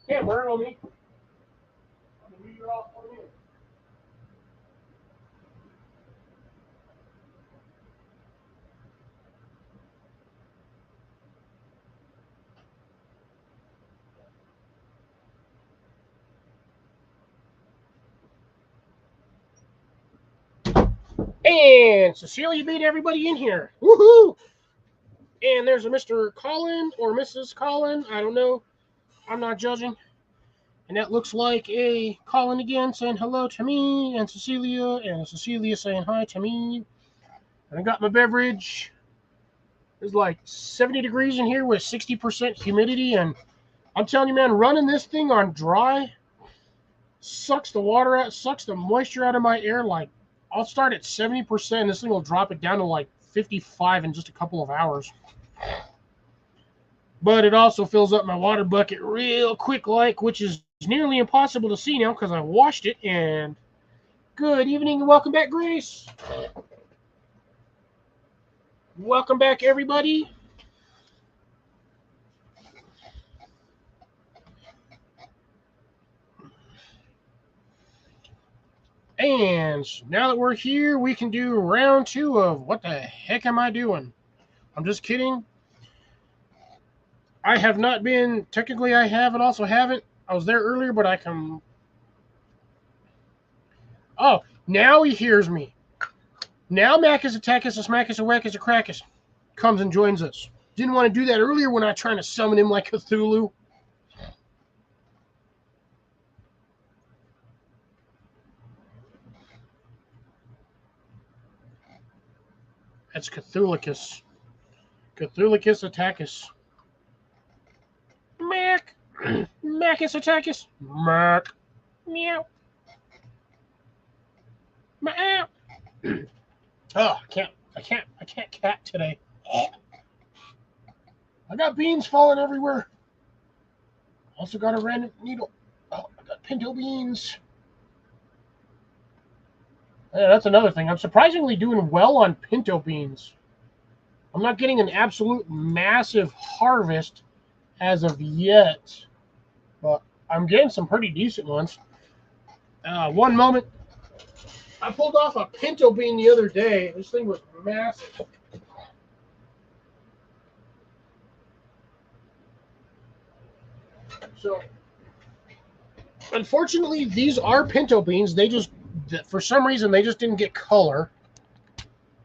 Can't burn on me. You're off on you. And Cecilia beat everybody in here. Woohoo! And there's a Mr. Collin or Mrs. Collin. I don't know. I'm not judging. And that looks like a Colin again saying hello to me and Cecilia saying hi to me. And I got my beverage. It's like 70 degrees in here with 60% humidity. And I'm telling you, man, running this thing on dry sucks the water out, sucks the moisture out of my air. Like, I'll start at 70%. This thing will drop it down to like 55 in just a couple of hours. But it also fills up my water bucket real quick, like, which is nearly impossible to see now because I washed it. And good evening and welcome back, Grace. Welcome back, everybody. And now that we're here, we can do round 2 of what the heck am I doing? I'm just kidding. I have not been, technically I have and also haven't. I was there earlier, but I can. Oh, now he hears me. Now Macus, Attackus, Smackus, Wackus, Crackus comes and joins us. Didn't want to do that earlier when I was trying to summon him like Cthulhu. That's Cthulhucus. Cthulhucus Attackus. Mac. Macus Attackus. Mac. Meow. Meow. Oh, I can't cat today. I got beans falling everywhere. Also got a random needle. Oh, I got pinto beans. Yeah, that's another thing. I'm surprisingly doing well on pinto beans. I'm not getting an absolute massive harvest as of yet, but I'm getting some pretty decent ones. One moment. I pulled off a pinto bean the other day. This thing was massive. So, unfortunately, these are pinto beans. They just, for some reason, they just didn't get color.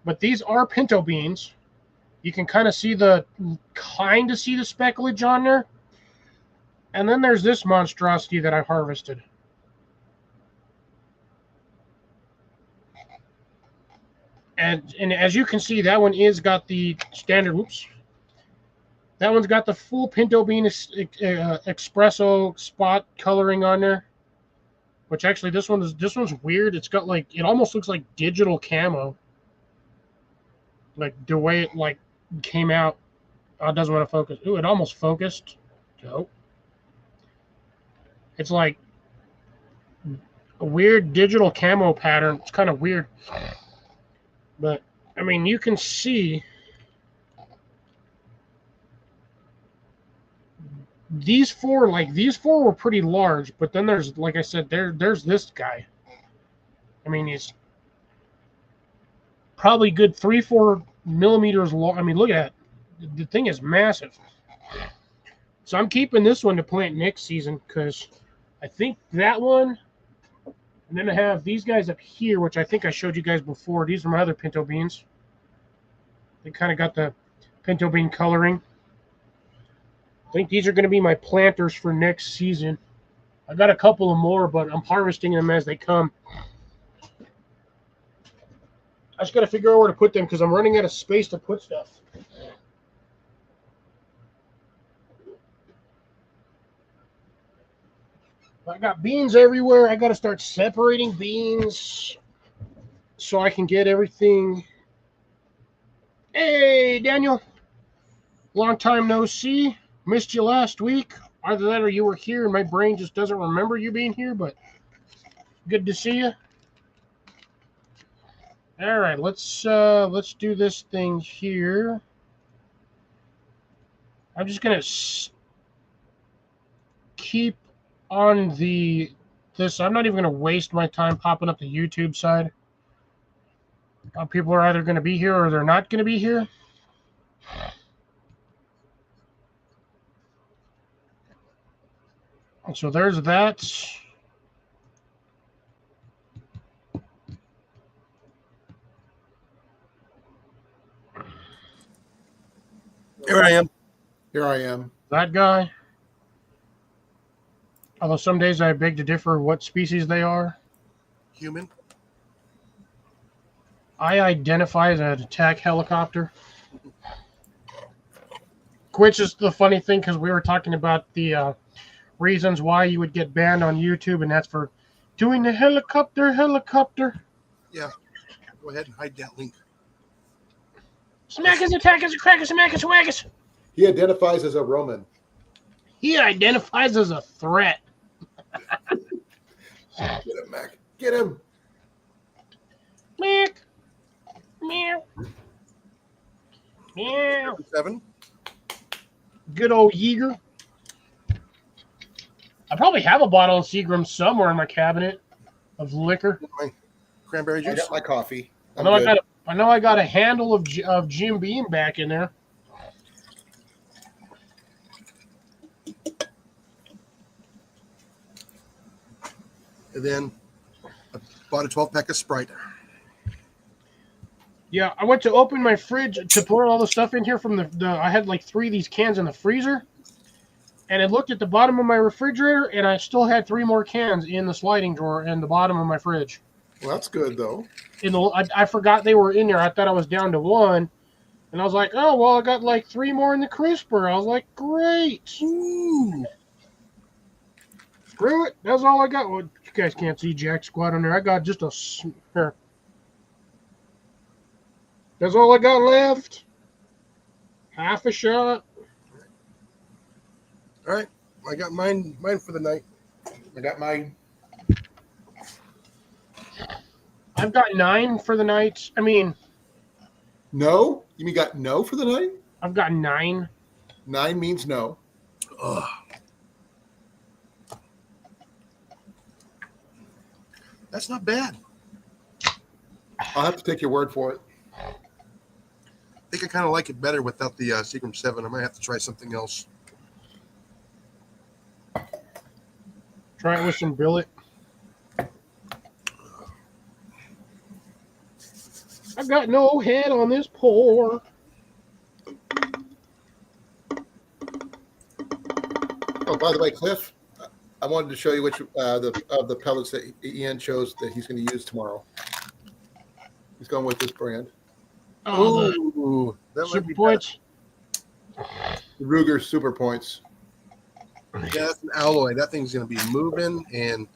But these are pinto beans. You can kind of see the specklage on there. And then there's this monstrosity that I harvested. And as you can see, that one is got the standard. Oops. That one's got the full pinto bean espresso spot coloring on there. Which actually, this one's weird. It's got like, it almost looks like digital camo. Like the way it like came out. Oh, it doesn't want to focus. Ooh, it almost focused. Nope. It's like a weird digital camo pattern. It's kind of weird. But, I mean, you can see these four were pretty large, but then there's, like I said, there's this guy. I mean, he's probably good 3-4 millimeters long. I mean, look at that. The thing is massive. So I'm keeping this one to plant next season because I think that one, and then I have these guys up here, which I think I showed you guys before. These are my other pinto beans. They kind of got the pinto bean coloring. I think these are going to be my planters for next season. I got a couple of more, but I'm harvesting them as they come. I just got to figure out where to put them because I'm running out of space to put stuff. I got beans everywhere. I got to start separating beans so I can get everything. Hey, Daniel. Long time no see. Missed you last week. Either that or you were here and my brain just doesn't remember you being here, but good to see you. All right, let's do this thing here. I'm just gonna keep on this. I'm not even going to waste my time popping up the YouTube side. People are either going to be here or they're not going to be here. And so there's that. Here I am. Here I am. That guy. Although some days I beg to differ what species they are. Human. I identify as an attack helicopter. Which is the funny thing, because we were talking about the reasons why you would get banned on YouTube, and that's for doing the helicopter. Yeah. Go ahead and hide that link. Smack us, attack us, crack us, smack us, whack us. He identifies as a Roman. He identifies as a threat. Get him, Mac. Get him. Mac. Meow. Meow. 7. Good old Yeager. I probably have a bottle of Seagram somewhere in my cabinet of liquor. My cranberry I juice. got my coffee. I know I got a handle of Jim Beam back in there. And then I bought a 12-pack of Sprite. Yeah, I went to open my fridge to pour all the stuff in here from the I had like 3 of these cans in the freezer. And I looked at the bottom of my refrigerator, and I still had 3 more cans in the sliding drawer in the bottom of my fridge. Well, that's good, though. I forgot they were in there. I thought I was down to 1. And I was like, oh, well, I got like 3 more in the crisper. I was like, great. Ooh. Screw it. That's all I got. Well, you guys can't see Jack Squad on there. I got just a... Here. That's all I got left. Half a shot. All right. I got mine for the night. I got mine. I've got 9 for the night. I mean... No? You mean got no for the night? I've got 9. 9 means no. Ugh. That's not bad. I'll have to take your word for it. I think I kind of like it better without the Seagram 7. I might have to try something else. Try it with some billet. I've got no head on this pour. Oh, by the way, Cliff, I wanted to show you which of the pellets that Ian chose that he's going to use tomorrow. He's going with this brand. Oh, Ooh, that might Super be Points. The Ruger Super Points. better. Yeah, that's an alloy. That thing's going to be moving and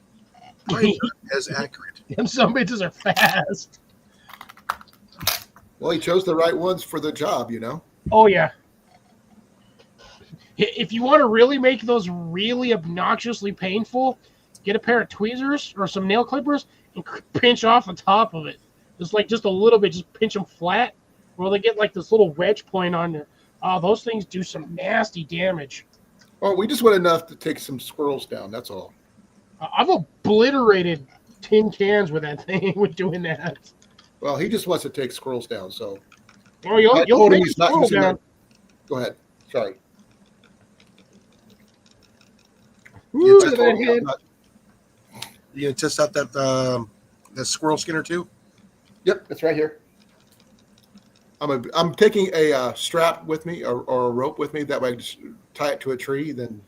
probably not as accurate. Them some bitches are fast. Well, he chose the right ones for the job, you know. Oh, yeah. If you want to really make those really obnoxiously painful, get a pair of tweezers or some nail clippers and pinch off the top of it. Just a little bit. Just pinch them flat. Well, they get like this little wedge point on there. Oh, those things do some nasty damage. Oh, we just want enough to take some squirrels down. That's all. I've obliterated tin cans with that thing with doing that. Well, he just wants to take squirrels down. So Oh, you'll I told him take he's the not squirrel using down. that. Go ahead. Sorry. Ooh, Yeah, look at that head. You going to test out that squirrel skinner too? Yep, it's right here. I'm taking a strap with me or a rope with me. That way I can just tie it to a tree. Then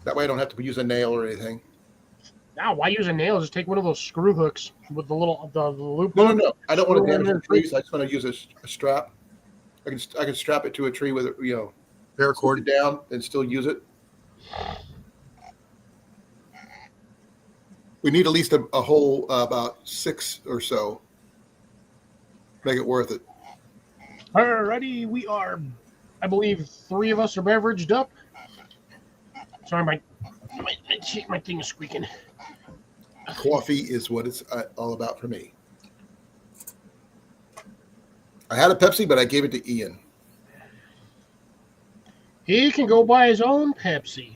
that way I don't have to use a nail or anything. Now, why use a nail? Just take one of those screw hooks with the loop. No. I don't want to Screw damage them the trees. I just want to use a strap. I can strap it to a tree with it, cord Paracord. it down and still use it. We need at least a whole about 6 or so. Make it worth it. Alrighty, we are, I believe, 3 of us are beveraged up. Sorry, my thing is squeaking. Coffee is what it's all about for me. I had a Pepsi, but I gave it to Ian. He can go buy his own Pepsi.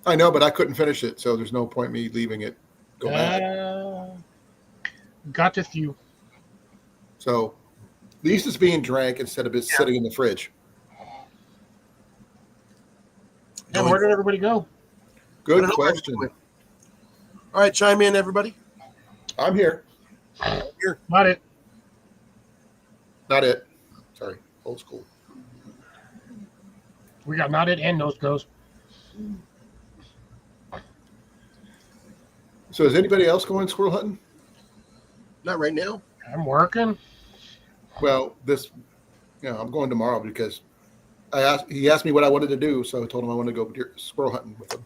I know, but I couldn't finish it, so there's no point me leaving it. Go back. Got to few. So at least it's being drank instead of it sitting in the fridge. And where did everybody go? Good question. All right, chime in, everybody. I'm here. Not it. Not it. Sorry, old school. We got not it and nose goes. So is anybody else going squirrel hunting? Not right now. I'm working. Well, I'm going tomorrow because he asked me what I wanted to do, so I told him I wanted to go squirrel hunting with him.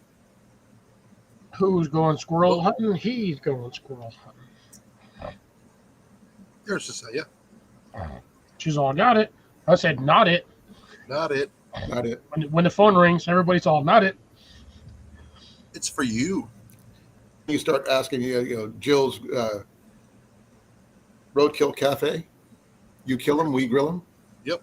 Who's going squirrel hunting? He's going squirrel hunting. There's Cecilia. She's all got it. I said not it. Not it. Not it. When the phone rings, everybody's all not it. It's for you. You start asking, Jill's Roadkill Cafe. You kill them, we grill them. Yep.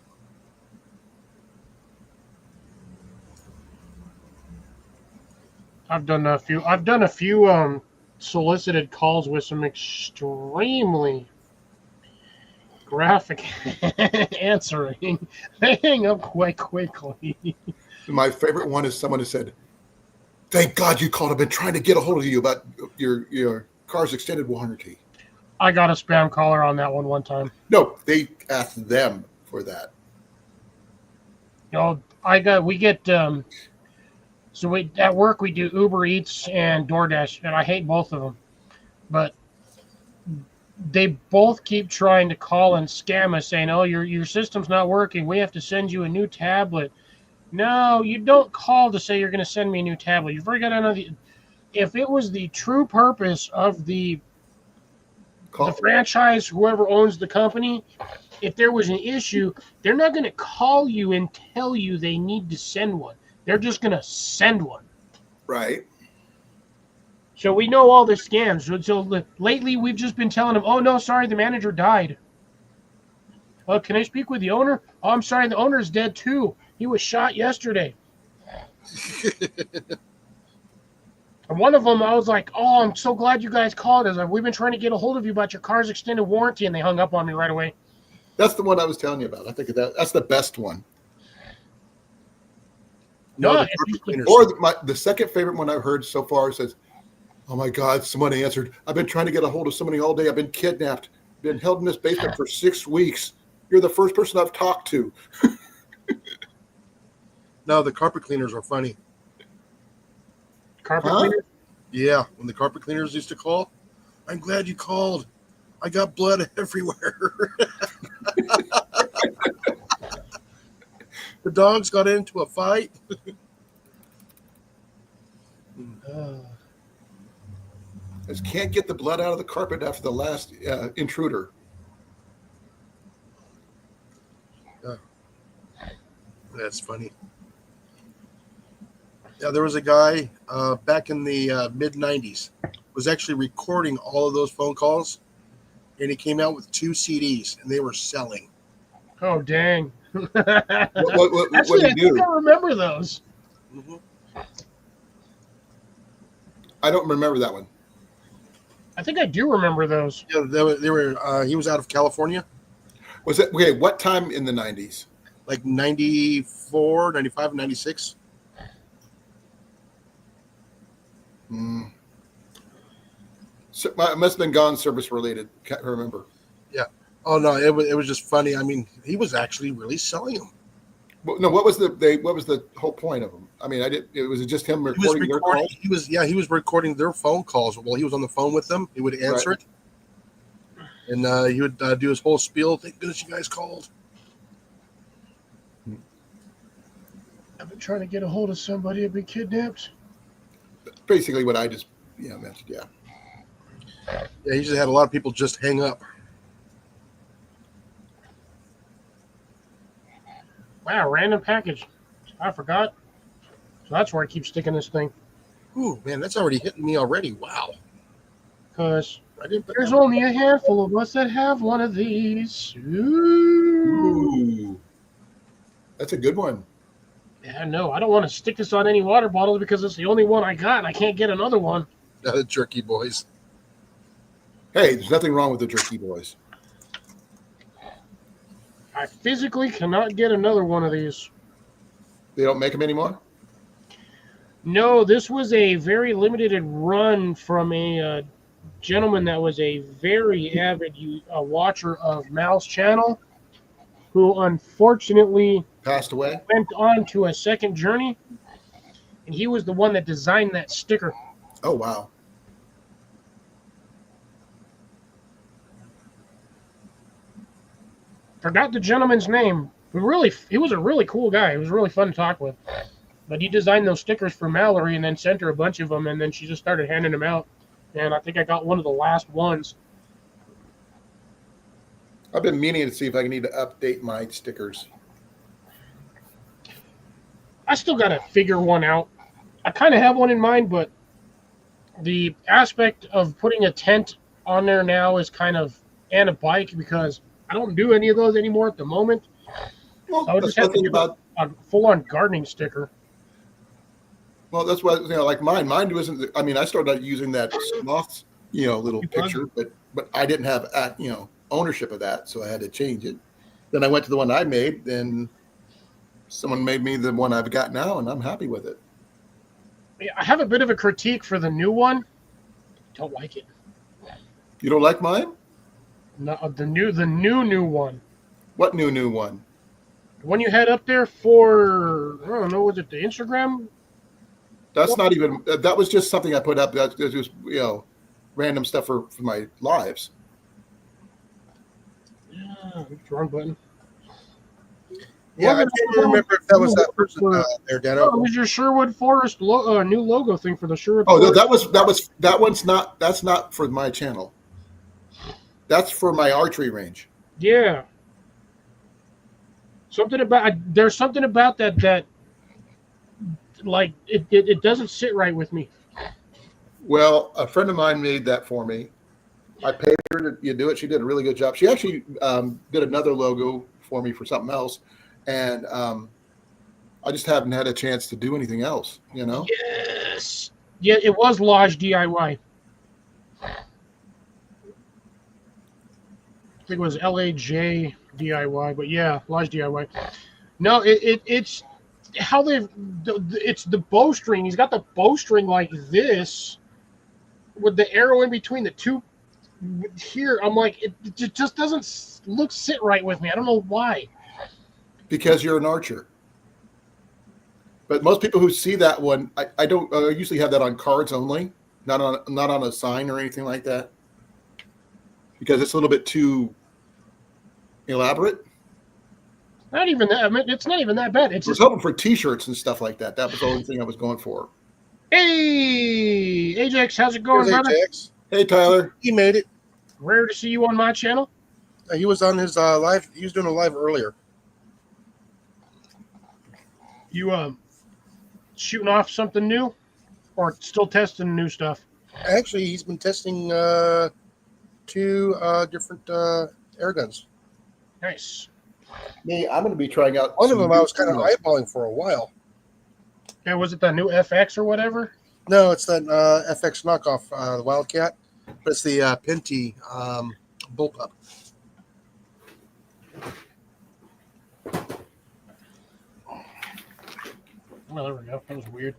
I've done a few solicited calls with some extremely graphic answering. They hang up quite quickly. My favorite one is someone who said, "Thank God you called. I've been trying to get a hold of you about your car's extended warranty." I got a spam caller on that one time. No, they asked them for that. So at work we do Uber Eats and DoorDash, and I hate both of them. But they both keep trying to call and scam us, saying, "Oh, your system's not working. We have to send you a new tablet." No, you don't call to say you're going to send me a new tablet. You've already got another. If it was the true purpose of the franchise, whoever owns the company, if there was an issue, they're not going to call you and tell you they need to send one. They're just going to send one. Right. So we know all the scams. So lately we've just been telling them, "Oh, no, sorry, the manager died." "Well, can I speak with the owner?" "Oh, I'm sorry, the owner's dead too. He was shot yesterday." And one of them, I was like, "Oh, I'm so glad you guys called us. We've been trying to get a hold of you about your car's extended warranty," and they hung up on me right away. That's the one I was telling you about. I think that's the best one. No, the second favorite one I've heard so far says, "Oh my God, someone answered. I've been trying to get a hold of somebody all day. I've been kidnapped. Been held in this basement for 6 weeks. You're the first person I've talked to." No, the carpet cleaners are funny. Carpet cleaners? Yeah, when the carpet cleaners used to call, "I'm glad you called. I got blood everywhere." The dogs got into a fight. Just can't get the blood out of the carpet after the last intruder. That's funny. Yeah, there was a guy back in the mid-'90s was actually recording all of those phone calls, and he came out with 2 CDs, and they were selling. Oh, dang. What Actually, do I you think do? I remember those. Mm-hmm. I don't remember that one. I think I do remember those. Yeah, they were. He was out of California. Was it okay? What time in the 90s? Like 94, 95, 96. So, it must have been gone service related. Can't remember. Yeah. Oh no, it was just funny. I mean, he was actually really selling them. Well, no, what was the whole point of them? I mean, it was just him recording their calls. He was recording their phone calls while he was on the phone with them. He would answer it, and he would do his whole spiel. "Thank goodness you guys called." I've been trying to get a hold of somebody. I've been kidnapped. Basically, what I just mentioned. Yeah. Yeah, he just had a lot of people just hang up. Wow, random package. I forgot. So that's where I keep sticking this thing. Ooh, man, that's already hitting me already. Wow. Because there's only a handful of us that have one of these. Ooh. That's a good one. Yeah, no, I don't want to stick this on any water bottle because it's the only one I got and I can't get another one. The Jerky Boys. Hey, there's nothing wrong with the Jerky Boys. I physically cannot get another one of these. They don't make them anymore? No, this was a very limited run from a gentleman that was a very avid watcher of Mal's channel, who unfortunately Passed away? went on to a second journey, and he was the one that designed that sticker. Oh, wow. Forgot the gentleman's name. He was a really cool guy. He was really fun to talk with. But he designed those stickers for Mallory and then sent her a bunch of them, and then she just started handing them out. And I think I got one of the last ones. I've been meaning to see if I need to update my stickers. I still got to figure one out. I kind of have one in mind, but the aspect of putting a tent on there now is kind of, and a bike, because I don't do any of those anymore at the moment. Well, I would that's just have one to thing do about. a full-on gardening sticker. Well, that's what, like mine. Mine wasn't. I mean, I started out using that sloth, little picture, but I didn't have, ownership of that, so I had to change it. Then I went to the one I made. Then someone made me the one I've got now, and I'm happy with it. I have a bit of a critique for the new one. Don't like it. You don't like mine? No, the new one. What new one? The one you had up there for, I don't know, was it the Instagram? That's not even. That was just something I put up. That was just random stuff for my lives. Yeah, wrong button. Yeah, I can't remember if that was that person there, Dano. Oh, it was your Sherwood Forest new logo thing for the Sherwood. Oh, Forest. that one's not. That's not for my channel. That's for my archery range. Yeah. There's something about that like it doesn't sit right with me. Well, a friend of mine made that for me. I paid her to do it. She did a really good job. She actually did another logo for me for something else, and I just haven't had a chance to do anything else. Yes. Yeah, it was Lodge DIY. I think it was LAJ DIY, but yeah, Lodge DIY. No, it's how it's the bowstring. He's got the bowstring like this with the arrow in between the two here. I'm like, it just doesn't sit right with me. I don't know why. Because you're an archer. But most people who see that one, I don't usually have that on cards only, not on a sign or anything like that, because it's a little bit too elaborate. Not even that. I mean, it's not even that bad. It's just just hoping for T-shirts and stuff like that. That was the only thing I was going for. Hey, Ajax, how's it going, brother? Ajax. Hey, Tyler. He made it. Rare to see you on my channel. He was on his live. He was doing a live earlier. You shooting off something new, or still testing new stuff? Actually, he's been testing 2 different air guns. Nice. Me, I'm going to be trying out. One of them I was kind of eyeballing for a while. Yeah, was it the new FX or whatever? No, it's that FX knockoff, the Wildcat, but it's the Penty bullpup. Well, there we go. That was weird.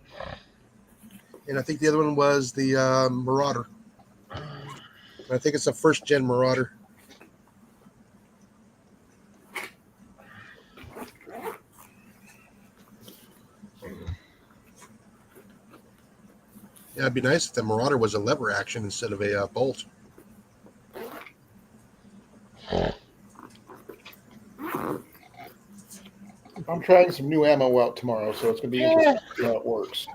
And I think the other one was the Marauder. I think it's a first-gen Marauder. Yeah, it'd be nice if the Marauder was a lever action instead of a bolt. I'm trying some new ammo out tomorrow, so it's going to be interesting to see how it works.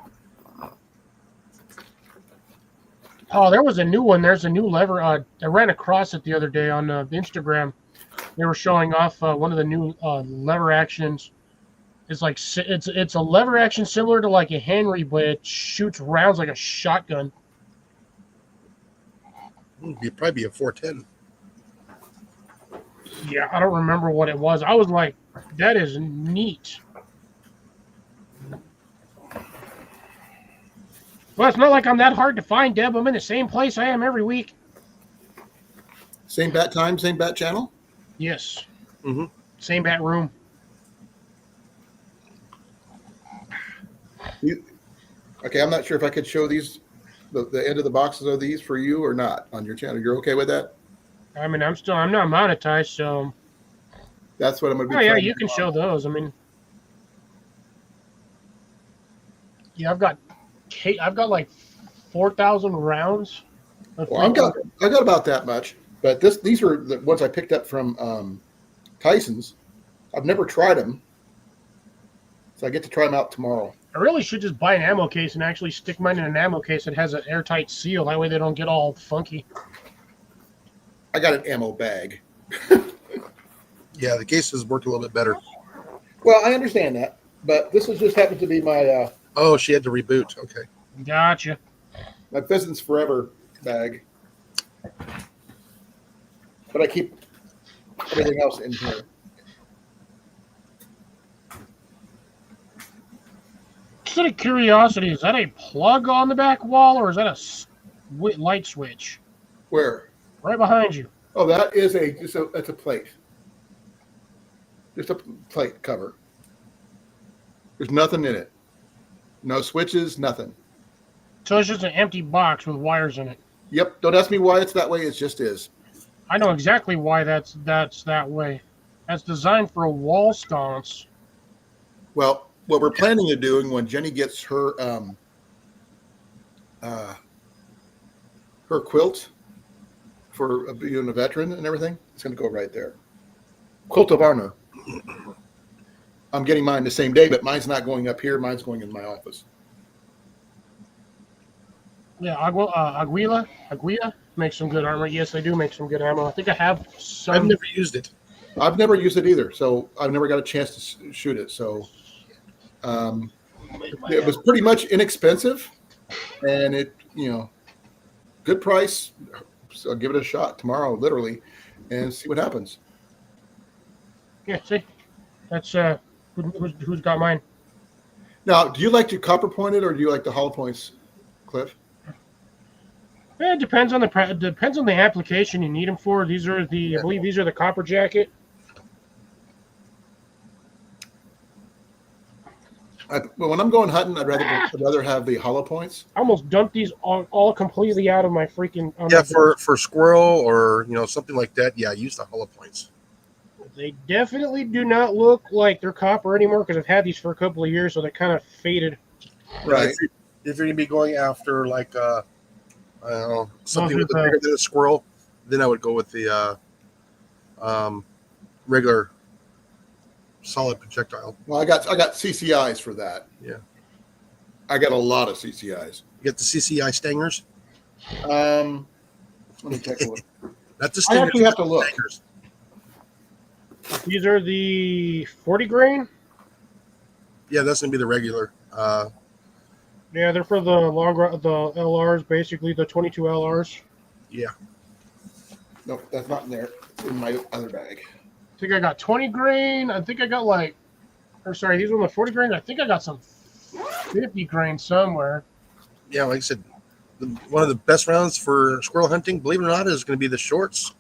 Oh, there was a new one. There's a new lever. I ran across it the other day on Instagram. They were showing off one of the new lever actions. It's like it's a lever action similar to like a Henry, but it shoots rounds like a shotgun. It'd probably be a 410. Yeah, I don't remember what it was. I was like, that is neat. Well, it's not like I'm that hard to find, Deb. I'm in the same place I am every week. Same bat time, same bat channel? Yes. Mm-hmm. Same bat room. Okay, I'm not sure if I could show these, the end of the boxes of these for you or not on your channel. You're okay with that? I mean, I'm not monetized, so. That's what I'm going to be Oh yeah, trying you to can do. show those. I mean, yeah, I've got like 4,000 rounds. Well, I got about that much, but these are the ones I picked up from Tyson's. I've never tried them, so I get to try them out tomorrow. I really should just buy an ammo case and actually stick mine in an ammo case that has an airtight seal. That way they don't get all funky. I got an ammo bag. Yeah, the cases worked a little bit better. Well, I understand that, but this just happened to be my Oh, she had to reboot. Okay. Gotcha. my Pheasants Forever bag, but I keep everything else in here. Just out of curiosity, is that a plug on the back wall or is that a light switch? Where? Right behind you. Oh, that is that's a plate. Just a plate cover. There's nothing in it. No switches, nothing. So it's just an empty box with wires in it. Yep. Don't ask me why it's that way. It just is. I know exactly why that's that way. That's designed for a wall sconce. Well, what we're planning on doing when Jenny gets her quilt for being a veteran and everything, it's going to go right there. Quilt of honor. I'm getting mine the same day, but mine's not going up here. Mine's going in my office. Yeah, Aguila makes some good armor. Yes, they do make some good ammo. I think I have some. I've never used it. I've never used it either, so I've never got a chance to shoot it. So it was pretty much inexpensive, and it, good price. So I'll give it a shot tomorrow, literally, and see what happens. Yeah, see, that's who's got mine. Now, do you like to copper point it, or do you like the hollow points, Cliff? It depends on the application you need them for. These are I believe these are the copper jacket. When I'm going hunting, I'd rather have the hollow points. I almost dumped these all completely out of my freaking. Yeah, for squirrel or something like that. Yeah, use the hollow points. They definitely do not look like they're copper anymore because I've had these for a couple of years, so they're kind of faded. Right. If you're gonna be going after like I don't know, something with bigger than a squirrel, then I would go with the regular solid projectile. Well, I got CCIs for that. Yeah. I got a lot of CCIs. You get the CCI stingers? Let me take a look. Not the stingers. I actually have to look. Stingers. These are the 40 grain. Yeah, that's gonna be the regular. Yeah, they're for the LRs, basically the 22 LRs. Yeah. No, that's not in there. It's in my other bag. I think I got 20 grain. I think I got these were the 40 grain. I think I got some 50 grain somewhere. Yeah, like I said, one of the best rounds for squirrel hunting, believe it or not, is going to be the shorts.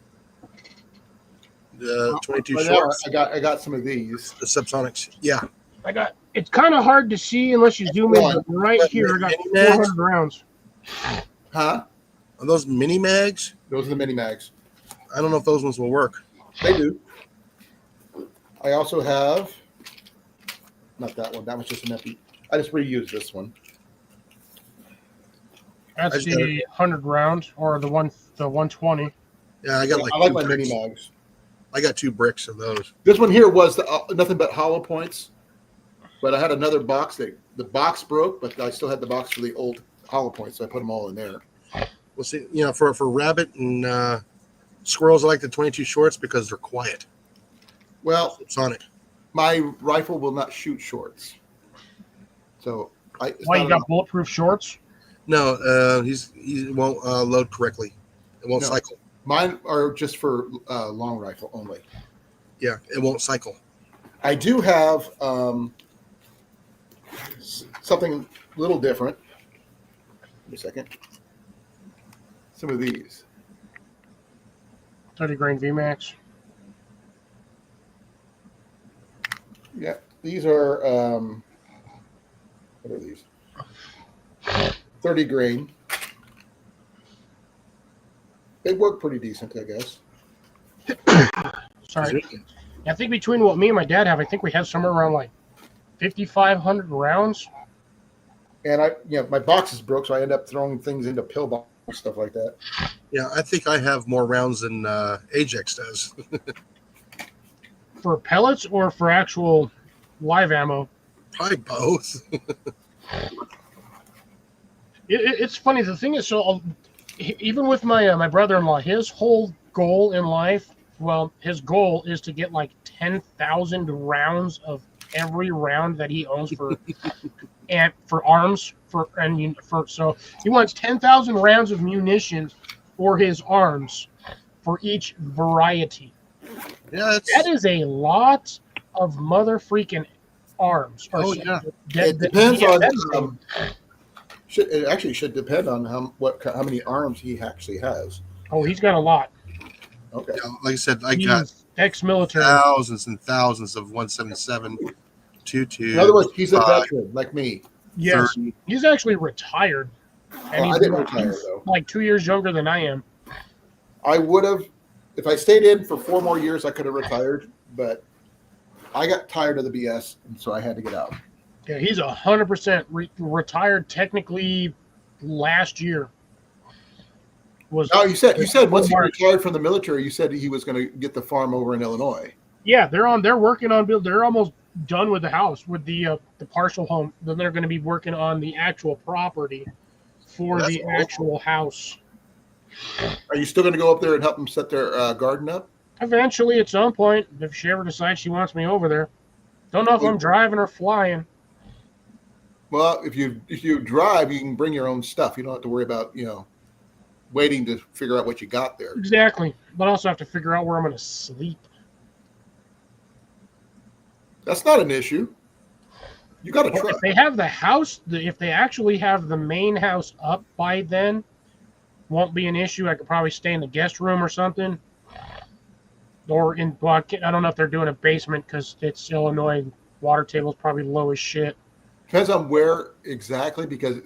The 22 shorts. I got some of these. The subsonics. Yeah. It's kind of hard to see unless you zoom in. Right here, I got 400 rounds. Huh? Are those mini mags? Those are the mini mags. I don't know if those ones will work. They do. I also have, not that one. That was just an empty. I just reused this one. That's the 100 round or the 120. Yeah, I got I like my mini mags. I got 2 bricks of those. This one here was nothing but hollow points, but I had another box that the box broke, but I still had the box for the old hollow points, so I put them all in there. We'll see. For rabbit and squirrels, I like the 22 shorts because they're quiet. Well, Sonic. My rifle will not shoot shorts, so Why you got bulletproof shorts? No, he won't load correctly. It won't cycle. Mine are just for long rifle only. Yeah, it won't cycle. I do have something a little different. me a second. Some of these. 30 grain VMAX. Yeah, these are, what are these? 30 grain. They work pretty decent, I guess. Sorry. I think between what me and my dad have, I think we have somewhere around like 5,500 rounds. And my box is broke, so I end up throwing things into pill boxes and stuff like that. Yeah, I think I have more rounds than Ajax does. For pellets or for actual live ammo? Probably both. It's funny. The thing is, so even with my brother-in-law, his whole goal in life, well, his goal is to get like 10,000 rounds of every round that he owns for and for arms so he wants 10,000 rounds of munitions for his arms for each variety. Yeah, that is a lot of mother freaking arms. Yeah. It depends on. It actually should depend on how many arms he actually has. Oh, he's got a lot. Okay. Yeah, like I said, I He's got ex-military. thousands and thousands of 177, 22. In other words, he's a veteran like me. Yes, 30. he's actually retired. And I didn't retire though. Like 2 years younger than I am. I would have, if I stayed in for 4 more years, I could have retired. But I got tired of the BS, and so I had to get out. Yeah, he's 100% retired. Technically, last year. Oh, you said once he retired from the military, you said he was going to get the farm over in Illinois. Yeah, they're working on build. They're almost done with the house, with the partial home. Then they're going to be working on the actual property for the actual house. Are you still going to go up there and help them set their garden up? Eventually, at some point, if she ever decides she wants me over there. Don't know if I'm driving or flying. Well, if you drive, you can bring your own stuff. You don't have to worry about waiting to figure out what you got there. Exactly, but I also have to figure out where I'm going to sleep. That's not an issue. You got a truck. If they have the house, if they actually have the main house up by then, won't be an issue. I could probably stay in the guest room or something. Or I don't know if they're doing a basement because it's Illinois. Water table's probably low as shit. Depends on where exactly, because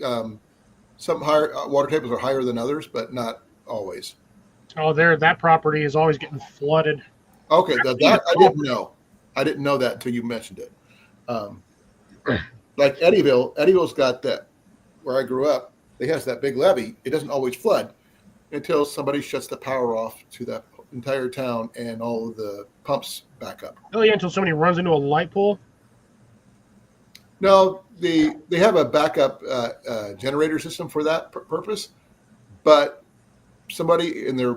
some higher water tables are higher than others, but not always. Oh, that property is always getting flooded. Okay, that I didn't know. I didn't know that until you mentioned it. Like Eddyville's got that. Where I grew up, it has that big levee. It doesn't always flood until somebody shuts the power off to that entire town and all of the pumps back up. Oh yeah, until somebody runs into a light pole. No, they have a backup generator system for that purpose, but somebody in their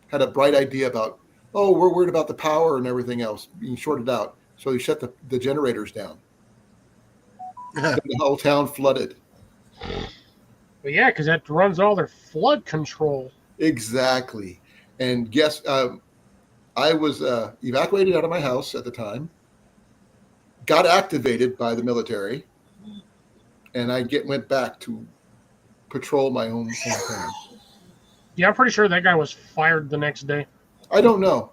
had a bright idea about, we're worried about the power and everything else being shorted out, so they shut the generators down. The whole town flooded. Well, yeah, because that runs all their flood control. Exactly. And guess I was evacuated out of my house at the time, got activated by the military, and I went back to patrol my own town. Yeah, I'm pretty sure that guy was fired the next day. I don't know.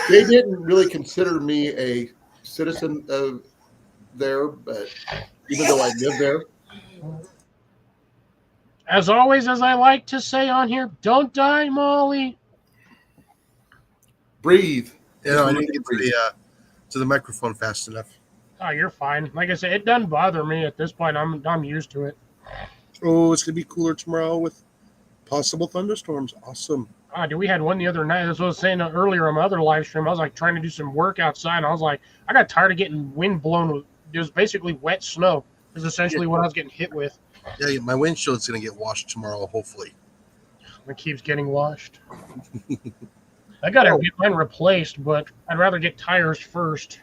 They didn't really consider me a citizen of there, but even though I live there. As always, as I like to say on here, don't die, Molly. Breathe. Yeah, I didn't get to the microphone fast enough. Oh, you're fine. Like I said, it doesn't bother me at this point. I'm used to it. Oh, it's gonna be cooler tomorrow with possible thunderstorms. Awesome. Dude, we had one the other night. That's what I was saying earlier on my other live stream. I was like trying to do some work outside. And I was like, I got tired of getting wind blown. It was basically wet snow. Is essentially what I was getting hit with. Yeah, my windshield's gonna get washed tomorrow, hopefully. It keeps getting washed. I gotta get mine replaced, but I'd rather get tires first.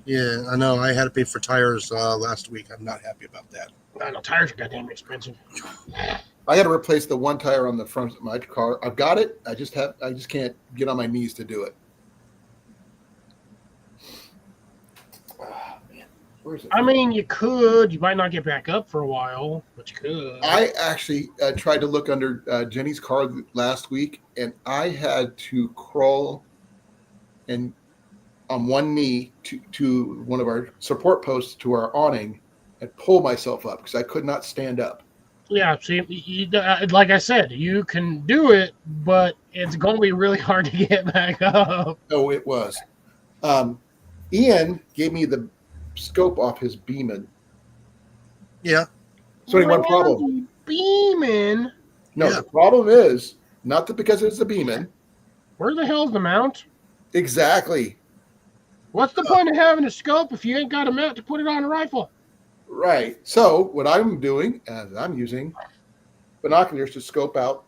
Yeah, I know. I had to pay for tires last week. I'm not happy about that. I know tires are goddamn expensive. I got to replace the one tire on the front of my car. I've got it. I just can't get on my knees to do it. Oh, man. Where is it? I mean, you could. You might not get back up for a while, but you could. I actually tried to look under Jenny's car last week, and I had to crawl and on one knee to one of our support posts to our awning and pull myself up because I could not stand up. Yeah, see, like I said, you can do it, but it's going to be really hard to get back up. Oh, it was. Ian gave me the scope off his Beeman. Yeah. So only one problem. Beeman? No, Yeah. the problem is not that because it's a Beeman. Where the hell's the mount? Exactly. What's the point of having a scope if you ain't got a mount to put it on a rifle? Right. So what I'm doing is I'm using binoculars to scope out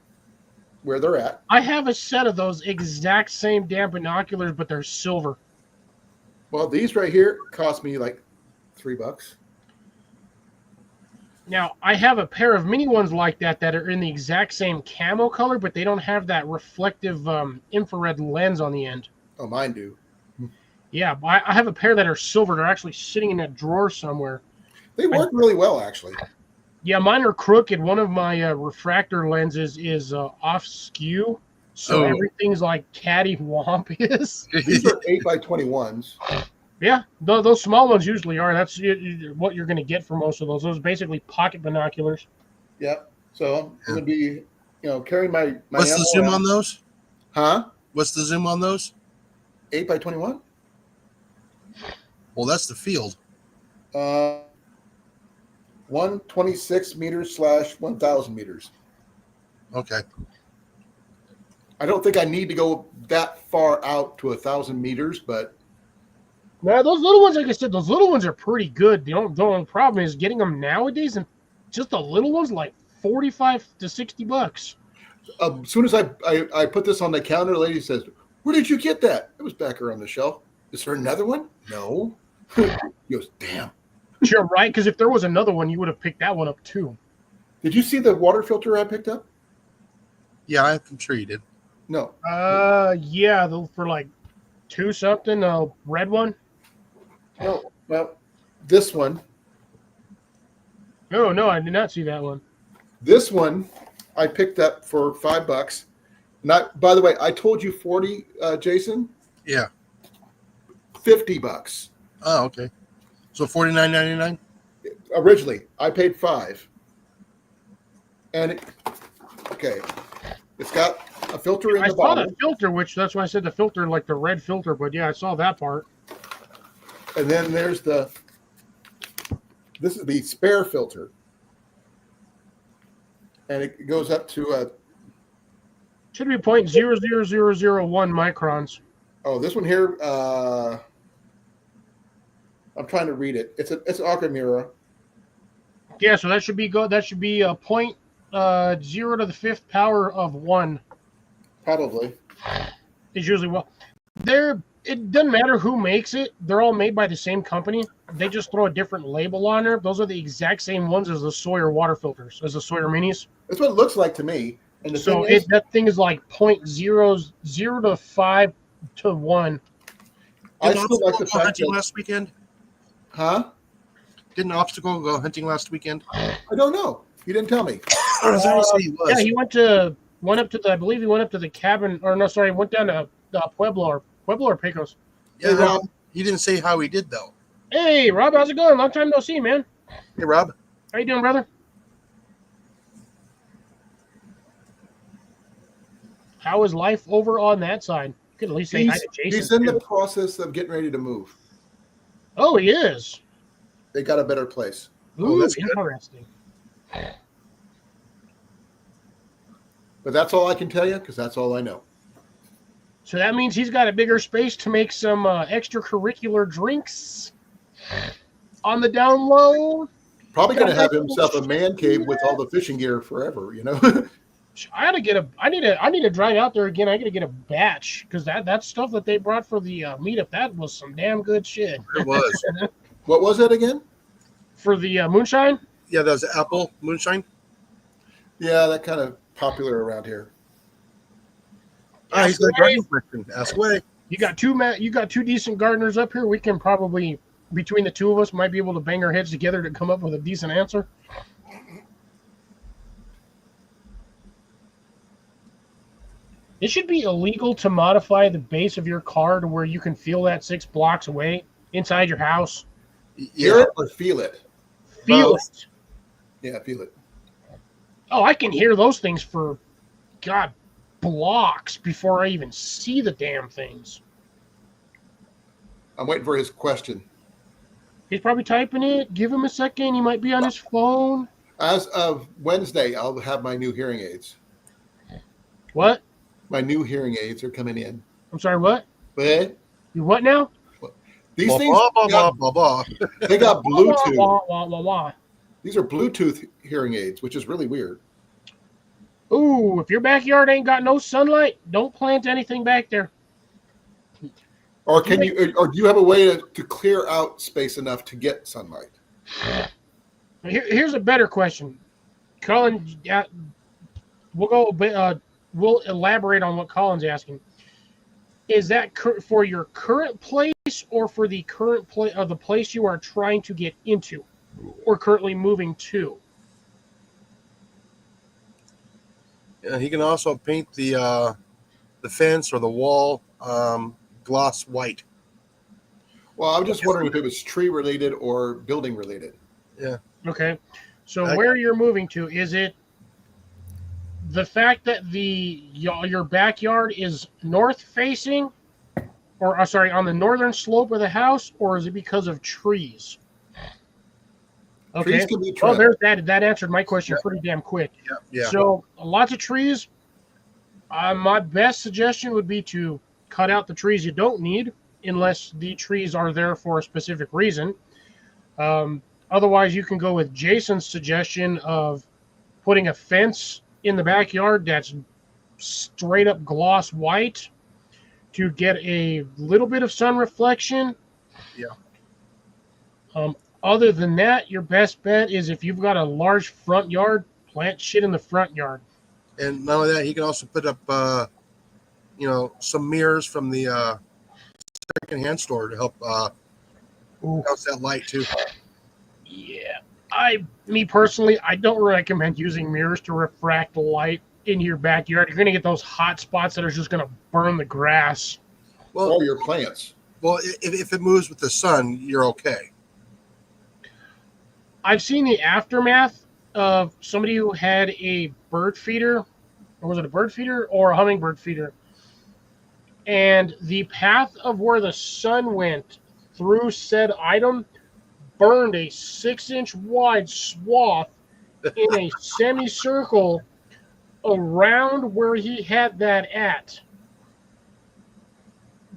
where they're at. I have a set of those exact same damn binoculars, but they're silver. Well, these right here cost me like $3. Now, I have a pair of mini ones like that are in the exact same camo color, but they don't have that reflective infrared lens on the end. Oh, mine do. Yeah, I have a pair that are silver. They're actually sitting in a drawer somewhere. They work really well, actually. Yeah, mine are crooked. One of my refractor lenses is off skew, so everything's like cattywampus. These are 8x21s. Yeah, those small ones usually are. That's what you're going to get for most of those. Those are basically pocket binoculars. Yep. So I'm going to be, carrying my What's the zoom around. on those? Huh? What's the zoom on those? 8x21? Well, that's the field. 126 meters / 1,000 meters. Okay. I don't think I need to go that far out to 1,000 meters, but Now, those little ones, like I said, those little ones are pretty good. The only problem is getting them nowadays, and just the little ones, like $45 to $60. as soon as I put this on the counter, the lady says, "Where did you get that?" It was back around the shelf. Is there another one? No. He goes, "Damn." You're right, because if there was another one, you would have picked that one up too. Did you see the water filter I picked up? Yeah, I'm sure you did. No. Yeah, for like $2 something, red one. No. Well, this one. No, I did not see that one. This one I picked up for $5. Not, by the way, I told you 40, Jason. Yeah. $50. Oh, okay. So $49.99. Originally, I paid $5. And it's got a filter in I the saw bottom. the filter, which that's why I said the filter, like the red filter. But yeah, I saw that part. And then there's this is the spare filter. And it goes up to Should be 0.00001 microns. this one here. I'm trying to read it. It's an Akamira. Yeah, so that should be good. That should be a 0.0 to the 5th power of 1. Probably. Is usually well. It doesn't matter who makes it. They're all made by the same company. They just throw a different label on there. Those are the exact same ones as the Sawyer water filters, as the Sawyer minis. That's what it looks like to me. And the So thing is, that thing is like 0.00 to 5 to 1. I Didn't still like the Obstacle go fact hunting that, last weekend? huh? Didn't Obstacle go hunting last weekend? I don't know. You didn't tell me. I was going to say he was. Yeah, he went up to the, I believe he went up to the cabin, or no, sorry, went down to Pueblo or Pecos. Yeah, Hey, Rob. he didn't say how he did, though. Hey, Rob, how's it going? Long time no see, man. Hey, Rob. How you doing, brother? How is life over on that side? You could at least say hi to Jason. He's in the too. process of getting ready to move. Oh, he is. They got a better place. Ooh, that's good. interesting. But that's all I can tell you because that's all I know. So that means he's got a bigger space to make some extracurricular drinks on the down low. Probably going to have himself a man cave with all the fishing gear forever, I need to drive out there again. I got to get a batch because that stuff that they brought for the meetup, that was some damn good shit. It was. What was that again? For the moonshine? Yeah, that was apple moonshine. Yeah, that kind of popular around here. He's got a garden question. Ask away. You got two decent gardeners up here. We can probably between the two of us might be able to bang our heads together to come up with a decent answer. It should be illegal to modify the base of your car to where you can feel that 6 blocks away inside your house. Hear it or feel it? Feel it. Yeah, feel it. Oh, I can hear those things for, God, blocks before I even see the damn things. I'm waiting for his question. He's probably typing it. Give him a second. He might be on his phone. As of Wednesday, I'll have my new hearing aids. What? My new hearing aids are coming in. I'm sorry, what? What? You what now? These Blah, things blah, blah, got, blah, blah. they got Bluetooth. Wah, wah, wah, wah. These are Bluetooth hearing aids, which is really weird. Ooh, if your backyard ain't got no sunlight, don't plant anything back there. Or can you? Or do you have a way to clear out space enough to get sunlight? Here's a better question, Colin. We'll go. We'll elaborate on what Colin's asking. Is that for your current place or for the current the place you are trying to get into or currently moving to? Yeah, he can also paint the fence or the wall gloss white. Well, I was just wondering if it was tree related or building related. Yeah. Okay. So where you're moving to, is it the fact that your backyard is north facing, or sorry, on the northern slope of the house, or is it because of trees? Okay. Trees can be Well, trimmed. there's that answered my question pretty damn quick. Yeah. So lots of trees. My best suggestion would be to cut out the trees you don't need, unless the trees are there for a specific reason. Otherwise, you can go with Jason's suggestion of putting a fence in the backyard that's straight up gloss white to get a little bit of sun reflection. Yeah. Other than that, your best bet is if you've got a large front yard, plant shit in the front yard. And not only that, he can also put up, some mirrors from the secondhand store to help bounce that light too. Yeah. Me personally, I don't recommend using mirrors to refract light in your backyard. You're going to get those hot spots that are just going to burn the grass. Well, Or your plants. Well, if it moves with the sun, you're okay. I've seen the aftermath of somebody who had a bird feeder, or was it a bird feeder or a hummingbird feeder? And the path of where the sun went through said item burned a 6-inch wide swath in a semicircle around where he had that at.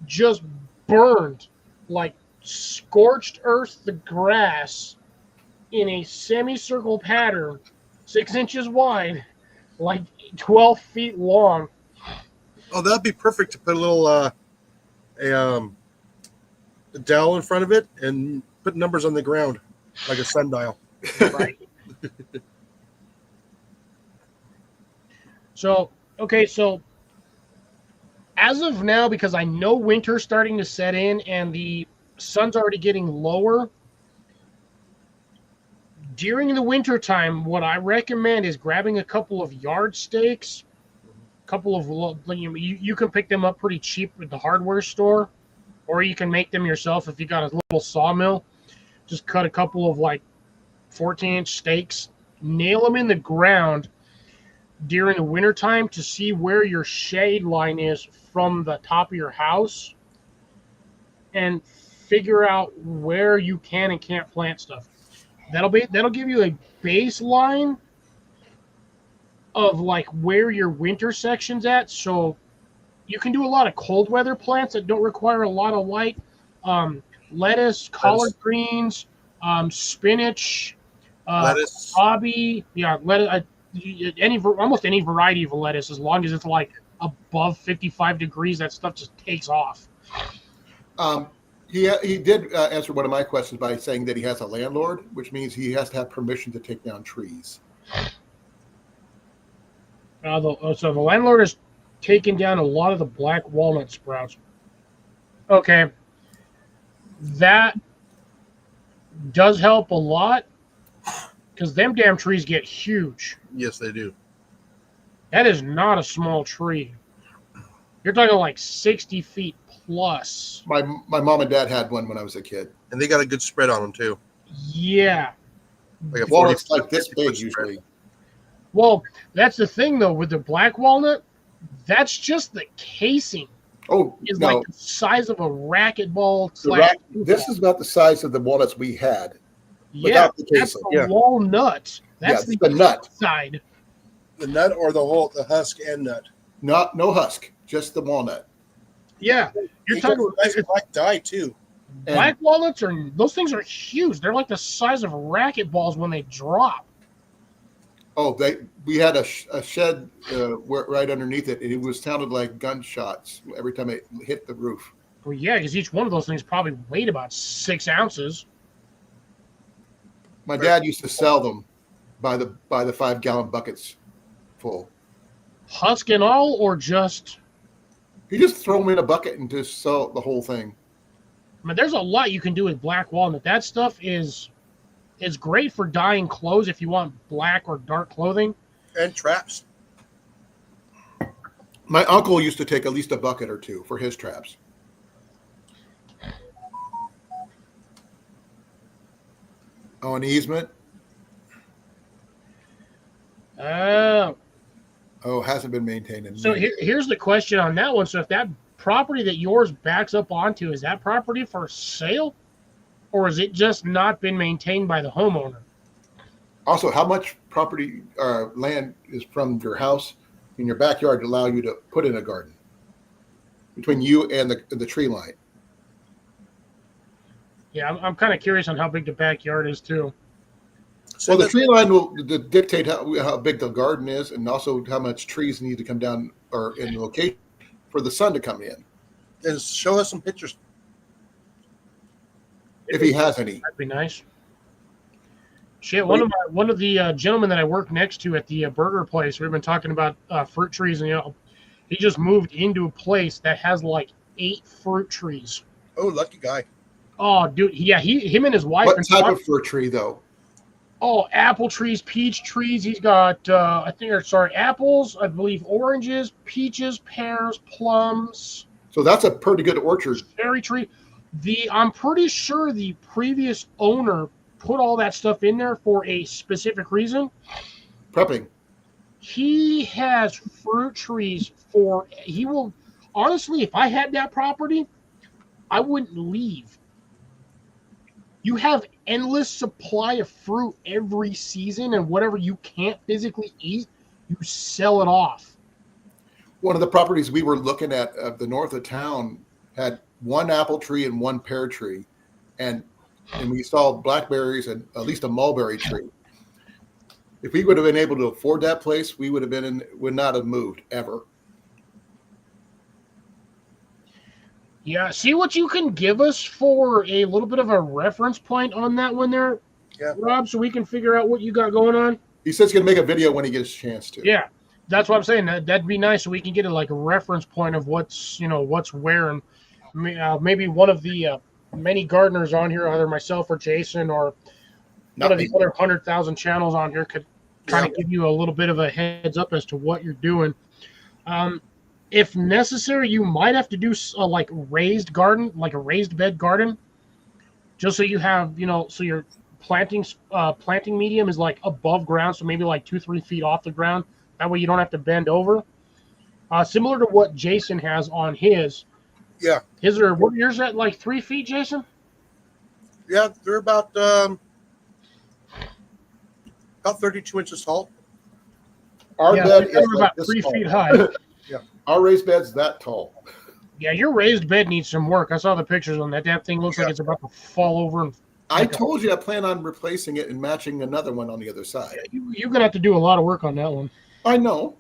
Just burned, like scorched earth the grass in a semicircle pattern, 6 inches wide, like 12 feet long. Oh, that'd be perfect to put a little a dowel in front of it and put numbers on the ground like a sundial. Right. So as of now, because I know winter's starting to set in and the sun's already getting lower, during the winter time, what I recommend is grabbing a couple of yard stakes, you can pick them up pretty cheap at the hardware store, or you can make them yourself if you got a little sawmill. Just cut a couple of 14-inch stakes, nail them in the ground during the wintertime to see where your shade line is from the top of your house, and figure out where you can and can't plant stuff. That'll give you a baseline of where your winter section's at, so you can do a lot of cold weather plants that don't require a lot of light. Lettuce, collard greens, spinach, Lettuce, hobby, lettuce. Almost any variety of lettuce, as long as it's above 55 degrees, that stuff just takes off. He did answer one of my questions by saying that he has a landlord, which means he has to have permission to take down trees. So the landlord has taken down a lot of the black walnut sprouts. Okay. That does help a lot because them damn trees get huge. Yes, they do. That is not a small tree. You're talking like 60 feet plus. My mom and dad had one when I was a kid. And they got a good spread on them too. Yeah. Like a Well, 40 it's like this 50 big foot spread. usually. Well, that's the thing though with the black walnut. That's just the casing. Oh, Is no. like the size of a racquetball. This is about the size of the walnuts we had. Yeah, without the that's casing. the walnut. That's the nut. side. The nut or the husk and nut? No husk, just the walnut. Yeah, you're talking about nice black dye too. Black walnuts those things are huge. They're like the size of racquetballs when they drop. Oh, we had a shed right underneath it, and it sounded like gunshots every time it hit the roof. Well, yeah, because each one of those things probably weighed about 6 ounces. My dad used to sell them by the 5-gallon buckets full. Husk and all, or just? He just throw them in a bucket and just sell the whole thing. I mean, there's a lot you can do with black walnut. That stuff is great for dyeing clothes if you want black or dark clothing. And traps. My uncle used to take at least a bucket or two for his traps. Oh, an easement? Oh, hasn't been maintained. So here's the question on that one. So if that property that yours backs up onto, is that property for sale? Or has it just not been maintained by the homeowner? Also, how much property land is from your house in your backyard to allow you to put in a garden between you and the tree line? Yeah, I'm kind of curious on how big the backyard is too. So the tree line will dictate how big the garden is, and also how much trees need to come down or in the location for the sun to come in. And show us some pictures. If he has any. That'd be nice. Shit, one of the gentlemen that I work next to at the burger place, we've been talking about fruit trees, and he just moved into a place that has like 8 fruit trees. Oh, lucky guy. Oh, dude, yeah, him and his wife. What type of fruit tree though? Oh, apple trees, peach trees. He's got, apples, I believe, oranges, peaches, pears, plums. So that's a pretty good orchard. Cherry tree. I'm pretty sure the previous owner put all that stuff in there for a specific reason. Prepping. He has fruit trees honestly, if I had that property, I wouldn't leave. You have endless supply of fruit every season, and whatever you can't physically eat, you sell it off. One of the properties we were looking at the north of town had 1 apple tree and 1 pear tree, and we saw blackberries and at least a mulberry tree. If we would have been able to afford that place, we would not have moved ever. Yeah, see what you can give us for a little bit of a reference point on that one there, Rob, so we can figure out what you got going on. He says he's going to make a video when he gets a chance to. Yeah, that's what I'm saying. That'd be nice so we can get a reference point of what's where, and maybe one of the many gardeners on here, either myself or Jason or one of the other 100,000 channels on here could kind of give you a little bit of a heads up as to what you're doing. If necessary, you might have to do a raised garden, like a raised bed garden, just so you have, so your planting medium is like above ground, so maybe like 2-3 feet off the ground. That way you don't have to bend over. Similar to what Jason has on his. Yeah. What yours at, like 3 feet, Jason? Yeah, they're about 32 inches tall. Our bed is about 3 feet high. Yeah, our raised bed's that tall. Yeah, your raised bed needs some work. I saw the pictures on that. That thing looks like it's about to fall over. And I told you I plan on replacing it and matching another one on the other side. Yeah, you're gonna have to do a lot of work on that one. I know,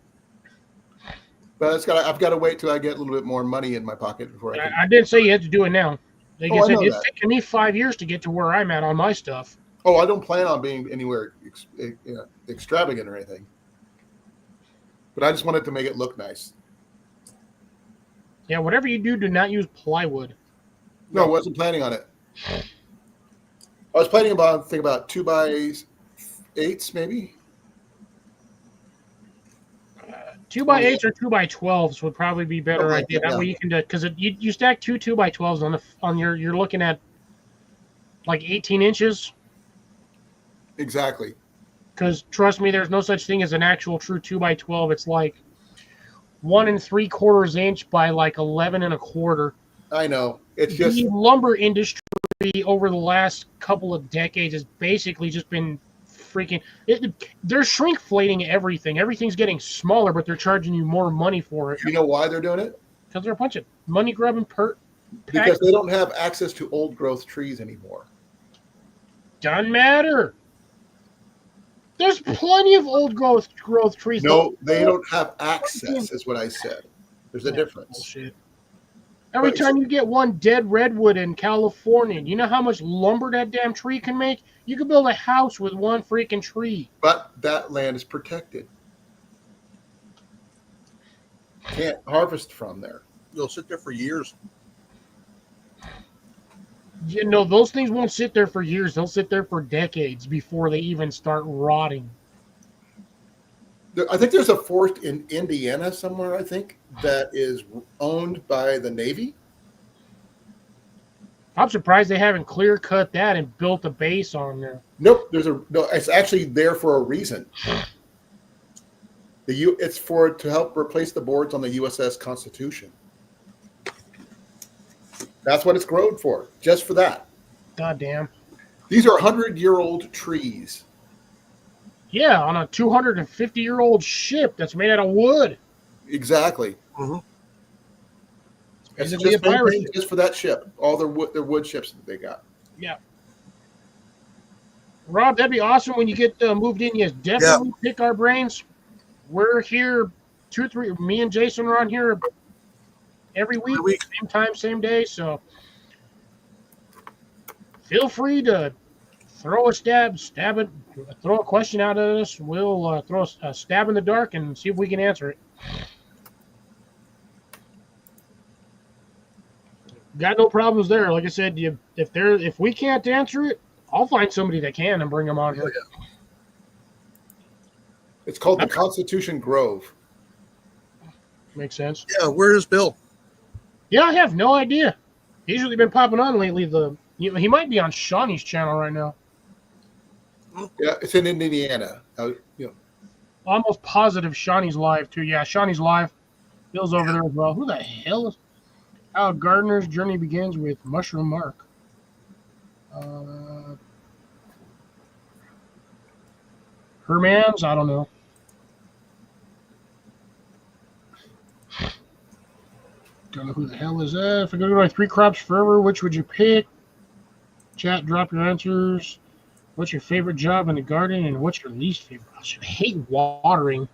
but I've got to wait till I get a little bit more money in my pocket before I didn't say you had to do it now. Like I said, it's that. taken me 5 years to get to where I'm at on my stuff. Oh, I don't plan on being anywhere extravagant or anything. But I just wanted to make it look nice. Yeah, whatever you do not use plywood. No, I wasn't planning on it. I was planning about 2x8s maybe. 2x8s or 2x12s would probably be better Something like idea. that, That way you can do it because you stack two 2x12s on you're looking at like 18 inches. Exactly. Because trust me, there's no such thing as an actual true 2x12. It's like 1 3/4 inch by like 11 1/4. I know. It's just The lumber industry over the last couple of decades has basically just been freaking. They're shrinkflating everything. Everything's getting smaller, but they're charging you more money for it you know why they're doing it? because they're a bunch of money grubbing Because they don't have access to old growth trees anymore. Doesn't matter. There's plenty of old growth trees. No, they don't have access, is what I said. There's a difference. Bullshit. Every time you get one dead redwood in California, you know how much lumber that damn tree can make? You could build a house with one freaking tree. But that land is protected. Can't harvest from there. You'll sit there for years. You know, those things won't sit there for years. They'll sit there for decades before they even start rotting. I think there's a forest in Indiana somewhere, I think, that is owned by the Navy. I'm surprised they haven't clear cut that and built a base on there. Nope, it's actually there for a reason. It's to help replace the boards on the USS Constitution. That's what it's grown for, just for that. God damn. These are 100-year-old trees. Yeah, on a 250-year-old ship that's made out of wood. Exactly. Mm-hmm. It's Basically a pirate ship. just for that ship. All their wood ships that they got. Yeah. Rob, that'd be awesome when you get moved in. Yes, definitely pick our brains. We're here, me and Jason are on here every week, same time, same day. So feel free to throw a throw a question out at us. We'll throw a stab in the dark and see if we can answer it. Got no problems there. Like I said, if we can't answer it, I'll find somebody that can and bring them on here. Yeah. It's called the Constitution Grove. Makes sense. Yeah, where is Bill? Yeah, I have no idea. He's really been popping on lately. He might be on Shawnee's channel right now. Yeah, it's in Indiana. Almost positive Shawnee's live too. Yeah, Shawnee's live. Bill's over there as well. Who the hell is Al Gardner's journey begins with Mushroom Mark? Hermans? I don't know. Don't know who the hell is that. If I go to my 3 crops forever, which would you pick? Chat, drop your answers. What's your favorite job in the garden, and what's your least favorite? I hate watering.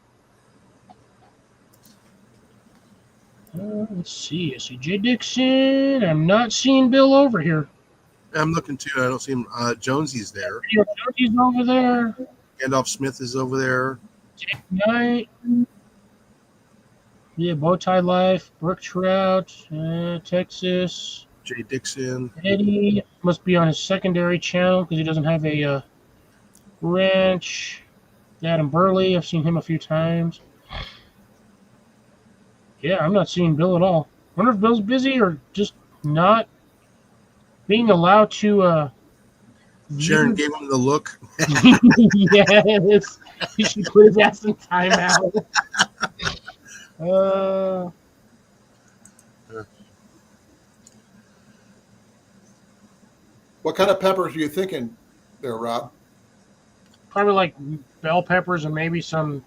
Let's see. I see Jay Dixon. I'm not seeing Bill over here. I'm looking too. I don't see him. Jonesy's there. Jonesy's over there. Gandalf Smith is over there. Jake Knight. Yeah, Bowtie Life. Brook Trout. Texas. Jay Dixon. Eddie must be on his secondary channel because he doesn't have a ranch. Adam Burley, I've seen him a few times. Yeah, I'm not seeing Bill at all. Wonder if Bill's busy or just not being allowed to. Sharon gave him the look. Yes, he should put his ass in timeout. What kind of peppers are you thinking there, Rob? Probably like bell peppers and maybe some.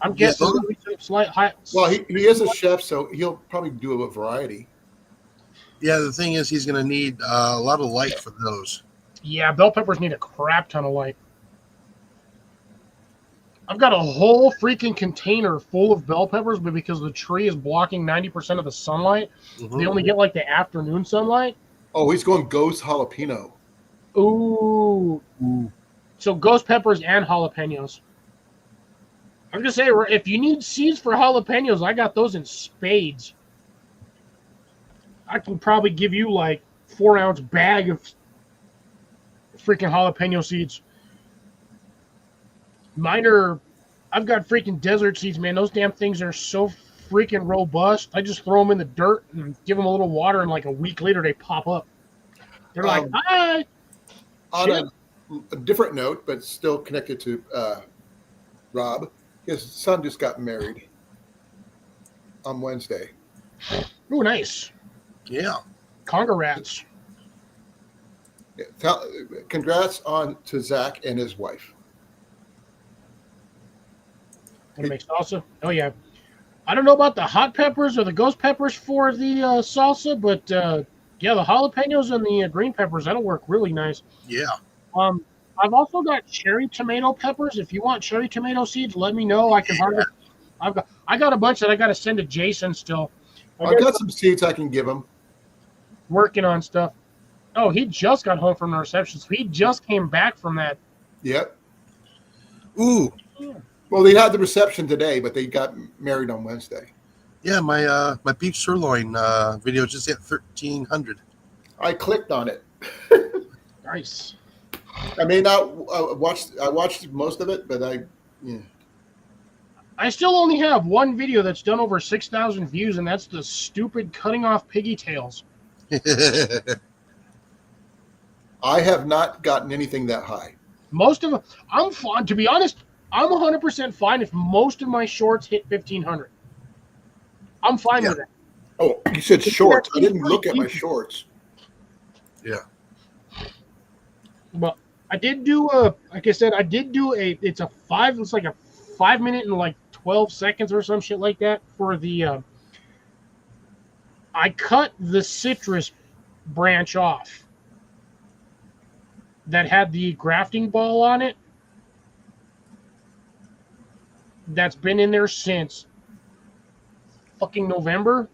I'm guessing maybe some slight high. Well, he is a chef, so he'll probably do a variety. Yeah, the thing is, he's going to need a lot of light for those. Yeah, bell peppers need a crap ton of light. I've got a whole freaking container full of bell peppers, but because the tree is blocking 90% of the sunlight, they only get like the afternoon sunlight. Oh, he's going ghost jalapeno. Ooh. So ghost peppers and jalapenos. I'm going to say, if you need seeds for jalapenos, I got those in spades. I can probably give you like 4-ounce bag of freaking jalapeno seeds. Mine are, I've got freaking desert seeds, man. Those damn things are so freaking robust. I just throw them in the dirt and give them a little water, and like a week later, they pop up. They're like, hi. On a different note, but still connected to Rob, his son just got married on Wednesday. Oh, nice. Yeah. Congrats. Yeah, congrats to Zach and his wife. Want to make salsa? Oh, yeah. I don't know about the hot peppers or the ghost peppers for the salsa, but yeah, the jalapenos and the green peppers, that'll work really nice. Yeah. I've also got cherry tomato peppers. If you want cherry tomato seeds, let me know. I can harvest. I got a bunch that I got to send to Jason still. I've got some seeds I can give him. Working on stuff. Oh, he just got home from the reception, so he just came back from that. Yep. Ooh. Well, they had the reception today, but they got married on Wednesday. Yeah, my beef sirloin video just hit 1,300. I clicked on it. Nice. I may not I watched most of it, but I still only have one video that's done over 6,000 views, and that's the stupid cutting off piggy tails. I have not gotten anything that high. Most of them, I'm fine. To be honest, I'm 100% fine if most of my shorts hit 1,500. I'm fine with that. Oh, you said shorts. I didn't look at my shorts. Yeah. But I did do like I said, it's like a 5 minute and like 12 seconds or some shit like that for the, I cut the citrus branch off that had the grafting ball on it. That's been in there since fucking November.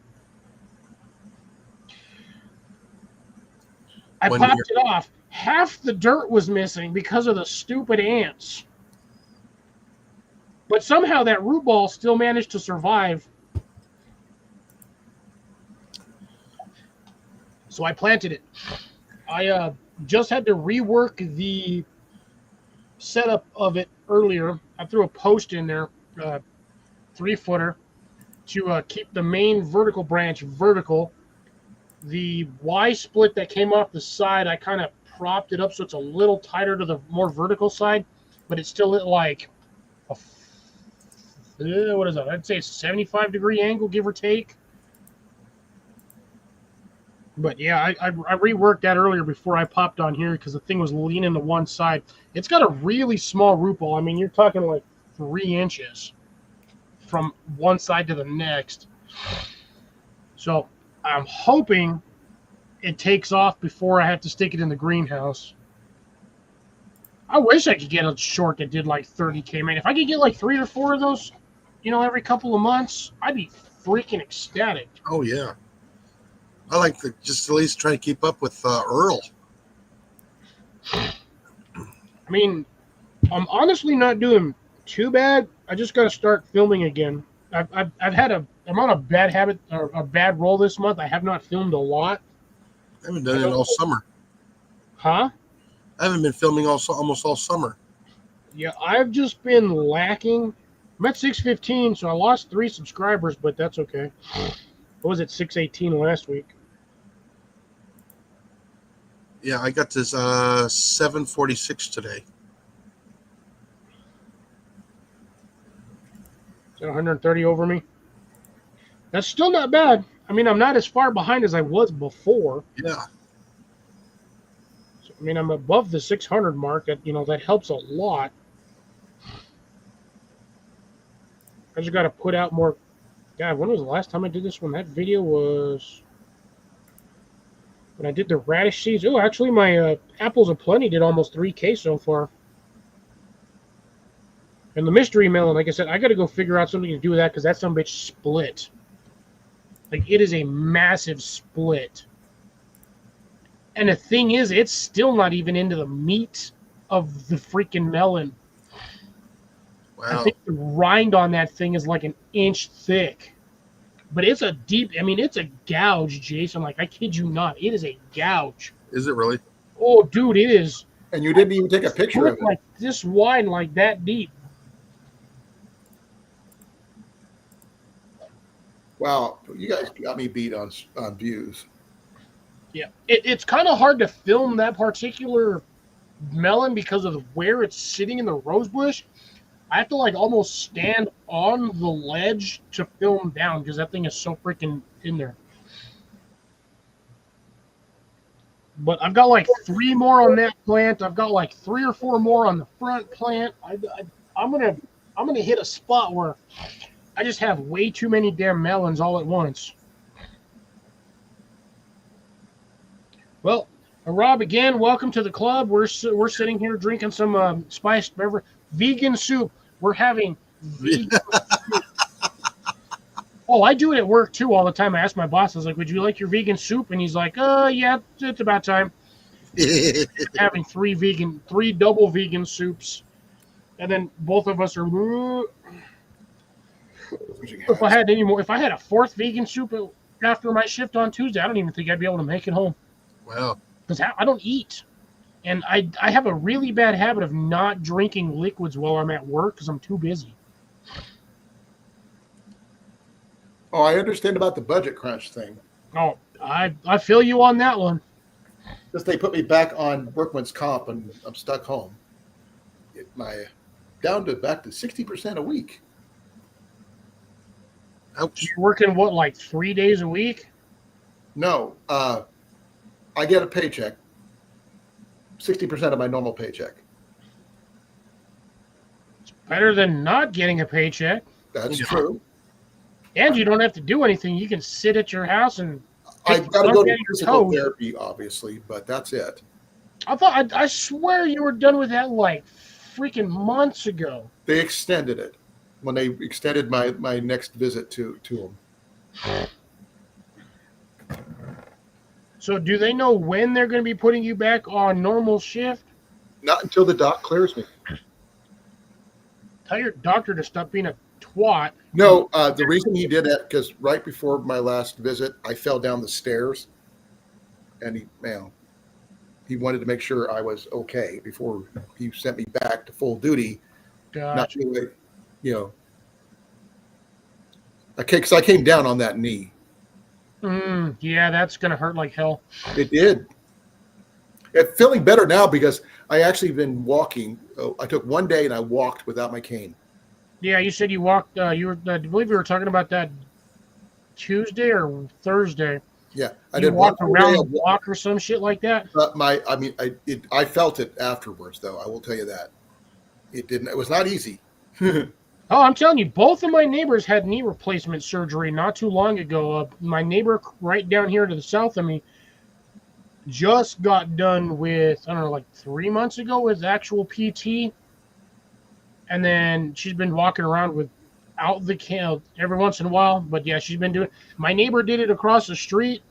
I popped it off. Half the dirt was missing because of the stupid ants. But somehow that root ball still managed to survive. So I planted it. I just had to rework the setup of it earlier. I threw a post in there, 3-footer, to keep the main vertical branch vertical. The Y split that came off the side, I kind of propped it up so it's a little tighter to the more vertical side, but it's still at like what is that? I'd say a 75-degree angle, give or take. But yeah, I reworked that earlier before I popped on here because the thing was leaning to one side. It's got a really small root ball. I mean, you're talking like 3 inches from one side to the next. So I'm hoping it takes off before I have to stick it in the greenhouse. I wish I could get a short that did like 30K, man. If I could get like 3 or 4 of those, every couple of months, I'd be freaking ecstatic. Oh, yeah. I like to just at least try to keep up with Earl. I mean, I'm honestly not doing too bad. I just got to start filming again. I'm on a bad habit or a bad roll this month. I have not filmed a lot. I haven't done it all summer. Huh? I haven't been filming almost all summer. Yeah, I've just been lacking. I'm at 615, so I lost 3 subscribers, but that's okay. I was at 618 last week. Yeah, I got this 746 today. So 130 over me. That's still not bad. I mean, I'm not as far behind as I was before. Yeah. So, I mean, I'm above the 600 mark. That helps a lot. I just got to put out more. God, when was the last time I did this one? That video was when I did the radish seeds. Oh, actually, my apples aplenty did almost 3K so far. And the mystery melon, like I said, I got to go figure out something to do with that because that some bitch split. Like, it is a massive split. And the thing is, it's still not even into the meat of the freaking melon. Wow. I think the rind on that thing is like an inch thick. But it's it's a gouge, Jason. Like, I kid you not. It is a gouge. Is it really? Oh, dude, it is. And you didn't even take a picture of Look it. like this wide, like that deep. Wow, you guys got me beat on views. Yeah, it's kind of hard to film that particular melon because of where it's sitting in the rose bush. I have to like almost stand on the ledge to film down because that thing is so freaking in there. But I've got like 3 more on that plant. I've got like 3 or 4 more on the front plant. I'm gonna hit a spot where I just have way too many damn melons all at once. Well, Rob, again, welcome to the club. We're sitting here drinking some spiced beverage, vegan soup. We're having vegan soup. Oh, I do it at work too all the time. I ask my boss, I was like, "Would you like your vegan soup?" And he's like, yeah, it's about time." Having 3 double vegan soups, and then both of us are. If I had any more, if I had a 4th vegan soup after my shift on Tuesday, I don't even think I'd be able to make it home. Wow. Because I don't eat. And I have a really bad habit of not drinking liquids while I'm at work because I'm too busy. Oh, I understand about the budget crunch thing. Oh, I feel you on that one. Just they put me back on workman's comp and I'm stuck home. Down to back to 60% a week. Ouch. You're working what, like 3 days a week? No, I get a paycheck, 60% of my normal paycheck. It's better than not getting a paycheck. That's true. And you don't have to do anything. You can sit at your house and. I've got to go to physical therapy, obviously, but that's it. I swear you were done with that like freaking months ago. They extended it when they extended my next visit to them. So do they know when they're going to be putting you back on normal shift? Not until the doc clears me. Tell your doctor to stop being a twat. No, the reason he did that, because right before my last visit, I fell down the stairs, and he wanted to make sure I was okay before he sent me back to full duty. Gotcha. Not really, because I came down on that knee. Yeah, that's going to hurt like hell. It did. It's feeling better now because I actually been walking. I took one day and I walked without my cane. Yeah, you said you walked. I believe you were talking about that Tuesday or Thursday. Yeah, I did walk around the block or some shit like that. I felt it afterwards, though. I will tell you that it didn't. It was not easy. Oh, I'm telling you, both of my neighbors had knee replacement surgery not too long ago. My neighbor right down here to the south of me just got done with, I don't know, like 3 months ago with actual PT. And then she's been walking around without the cane every once in a while. But yeah, she's been doing. My neighbor did it across the street,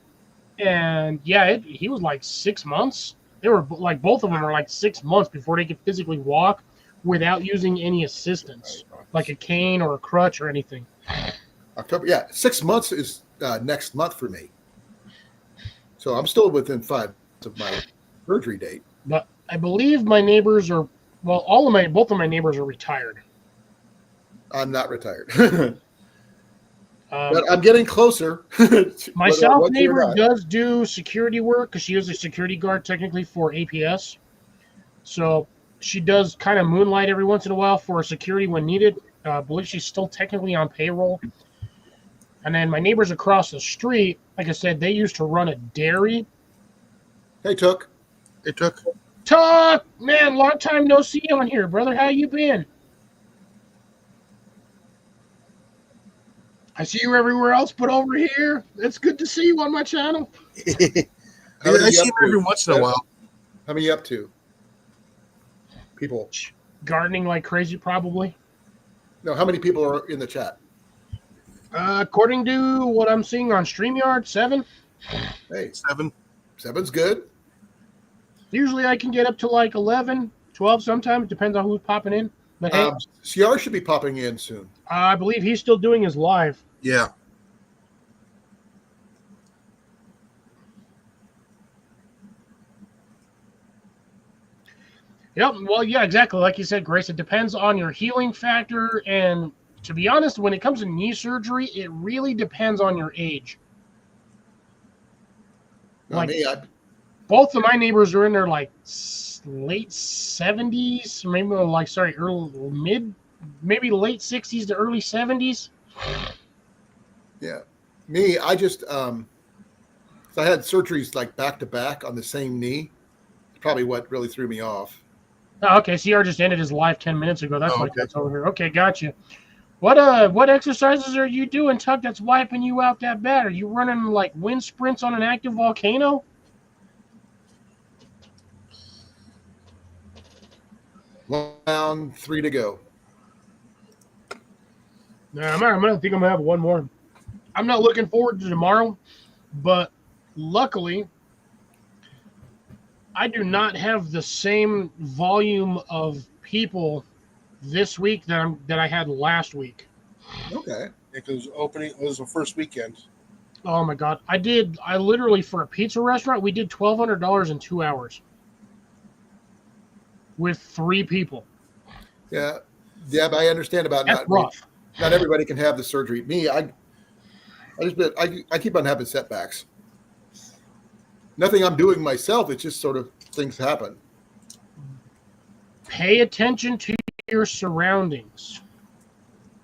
and yeah, he was like 6 months. They were like, both of them are like 6 months before they could physically walk without using any assistance, like a cane or a crutch or anything. October, yeah, 6 months is next month for me. So I'm still within 5 months of my surgery date. But I believe my neighbors are. Well, both of my neighbors are retired. I'm not retired. But I'm getting closer. My south neighbor does do security work because she is a security guard technically for APS. So she does kind of moonlight every once in a while for security when needed. I believe she's still technically on payroll. And then my neighbors across the street, like I said, they used to run a dairy. Hey, Tuck. Tuck, man, long time no see on here, brother. How you been? I see you everywhere else, but over here, it's good to see you on my channel. I see him every once in a while. How many up to? People gardening like crazy, probably. No, how many people are in the chat? According to what I'm seeing on StreamYard, 7. Hey, 7. 7's good. Usually I can get up to like 11, 12 sometimes. It depends on who's popping in. But hey, CR should be popping in soon. I believe he's still doing his live. Yeah. Yep. Well, yeah, exactly. Like you said, Grace, it depends on your healing factor. And to be honest, when it comes to knee surgery, it really depends on your age. Like, both of my neighbors are in their like late 70s, maybe maybe late 60s to early 70s. Yeah. Me, I just, so I had surgeries like back to back on the same knee. It's probably what really threw me off. Oh, okay, CR just ended his live 10 minutes ago. That's why that's over here. Okay, gotcha. What exercises are you doing, Tuck, that's wiping you out that bad? Are you running like wind sprints on an active volcano? 1 down, 3 to go. Nah, I'm gonna think I'm gonna have one more. I'm not looking forward to tomorrow, but luckily I do not have the same volume of people this week that I had last week. Okay. Because it was the first weekend. Oh my god. I literally, for a pizza restaurant, we did $1,200 in 2 hours. With 3 people. Yeah. Yeah, but I understand about That's rough. Not everybody can have the surgery. Me, I keep on having setbacks. Nothing I'm doing myself. It's just sort of things happen. Pay attention to your surroundings.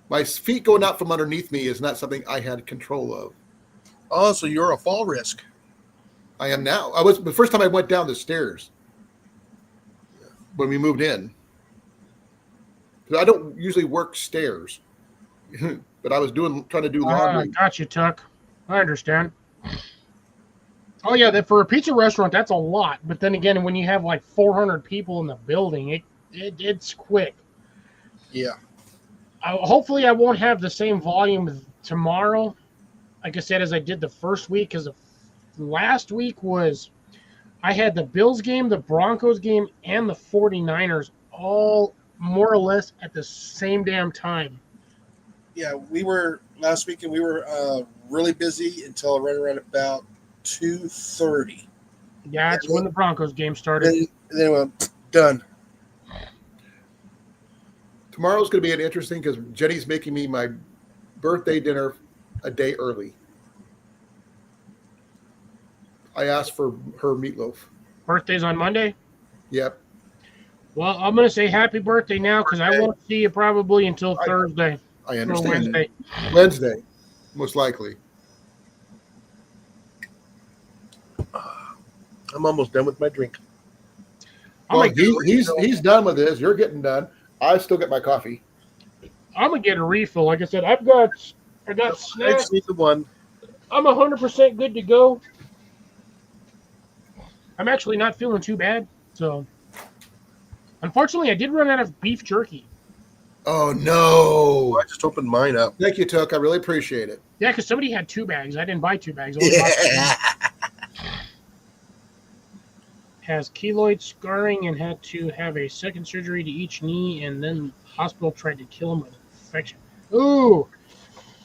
My feet going out from underneath me is not something I had control of. Oh, so you're a fall risk. I am now. I was the first time I went down the stairs when we moved in. Because I don't usually work stairs, but I was trying to do laundry. Got you, Tuck. I understand. Oh yeah, for a pizza restaurant, that's a lot. But then again, when you have like 400 people in the building, it's quick. Yeah. Hopefully, I won't have the same volume tomorrow. Like I said, as I did the first week, because last week I had the Bills game, the Broncos game, and the 49ers all more or less at the same damn time. Yeah, last weekend we were really busy until right around about 2:30. Yeah, that's when the Broncos game started. Then it went done. Tomorrow's going to be an interesting because Jenny's making me my birthday dinner a day early. I asked for her meatloaf. Birthday's on Monday? Yep. Well, I'm going to say happy birthday now because I won't see you probably until Thursday. I understand. Or Wednesday, most likely. I'm almost done with my drink. Well, he's done with his. You're getting done. I still get my coffee. I'm gonna get a refill. Like I said, I got snacks. One. I'm 100% good to go. I'm actually not feeling too bad. So, unfortunately, I did run out of beef jerky. Oh no! I just opened mine up. Thank you, Tuck. I really appreciate it. Yeah, because somebody had 2 bags. I didn't buy 2 bags. Has keloid scarring and had to have a second surgery to each knee, and then the hospital tried to kill him with infection. Ooh,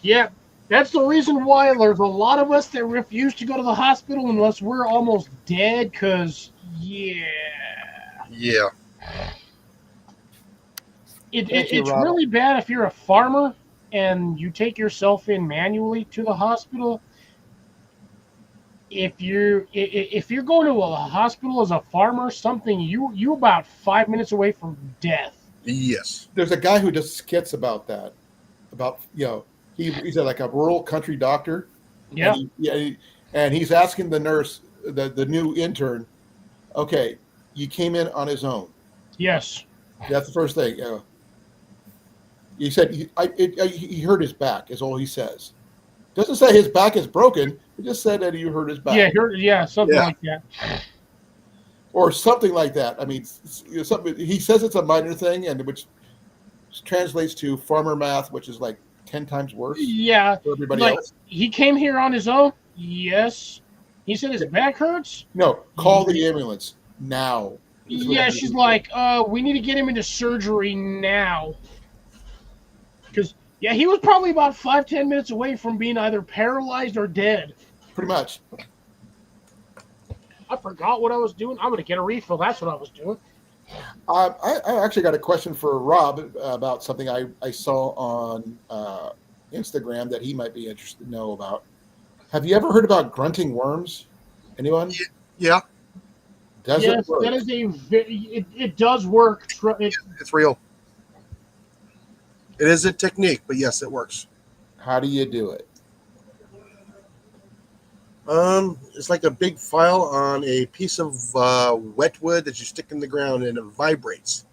yeah, that's the reason why there's a lot of us that refuse to go to the hospital unless we're almost dead. Cause yeah, it's really bad if you're a farmer and you take yourself in manually to the hospital. If you're going to a hospital as a farmer, you about 5 minutes away from death. Yes. There's a guy who does skits about that. He's like a rural country doctor. Yeah. And he's asking the nurse, the new intern, okay, you came in on his own. Yes. That's the first thing. He said he hurt his back is all he says. Doesn't say his back is broken. It just said that you hurt his back. Something like that. Or something like that. I mean, something. He says it's a minor thing, and which translates to farmer math, which is like 10 times worse. Yeah. For everybody else. He came here on his own. Yes. He said his back hurts. No, call the ambulance now. Yeah, she's like, we need to get him into surgery now. Because he was probably about 5-10 minutes away from being either paralyzed or dead. Pretty much. I forgot what I was doing. I'm going to get a refill. That's what I was doing. I actually got a question for Rob about something I saw on Instagram that he might be interested to know about. Have you ever heard about grunting worms? Anyone? Yeah, Does it Yes, work? that is it does work. it's real. It is a technique, but yes, it works. How do you do it? It's like a big file on a piece of wet wood that you stick in the ground, and it vibrates.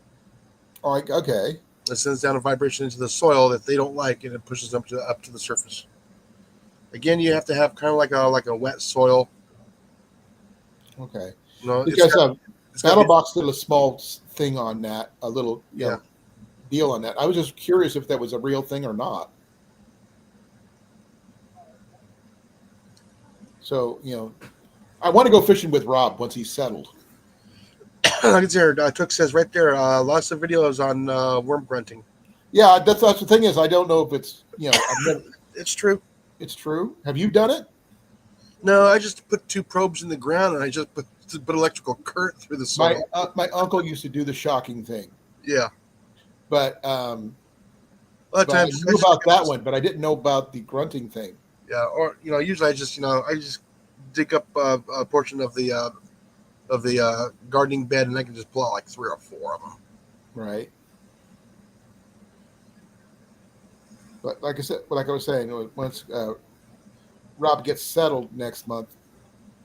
Oh, okay. It sends down a vibration into the soil that they don't like, and it pushes them up to the surface. Again, you have to have kind of like a wet soil. Okay. You know, Because it's got to be, BattleBox did a small thing on that, a little yeah. deal on that. I was just curious if that was a real thing or not. So, I want to go fishing with Rob once he's settled. Like it's there. Took says right there. Lots of videos on worm grunting. Yeah, that's the thing is I don't know if it's It's true. it's true. Have you done it? No, I just put 2 probes in the ground, and I just put electrical current through the soil. My uncle used to do the shocking thing, Yeah. but A lot of but I times, knew about that one, but I didn't know about the grunting thing. yeah, or usually I just dig up a portion of the gardening bed, and I can just pull out like 3 or 4 of them. Right. But like I was saying, once Rob gets settled next month,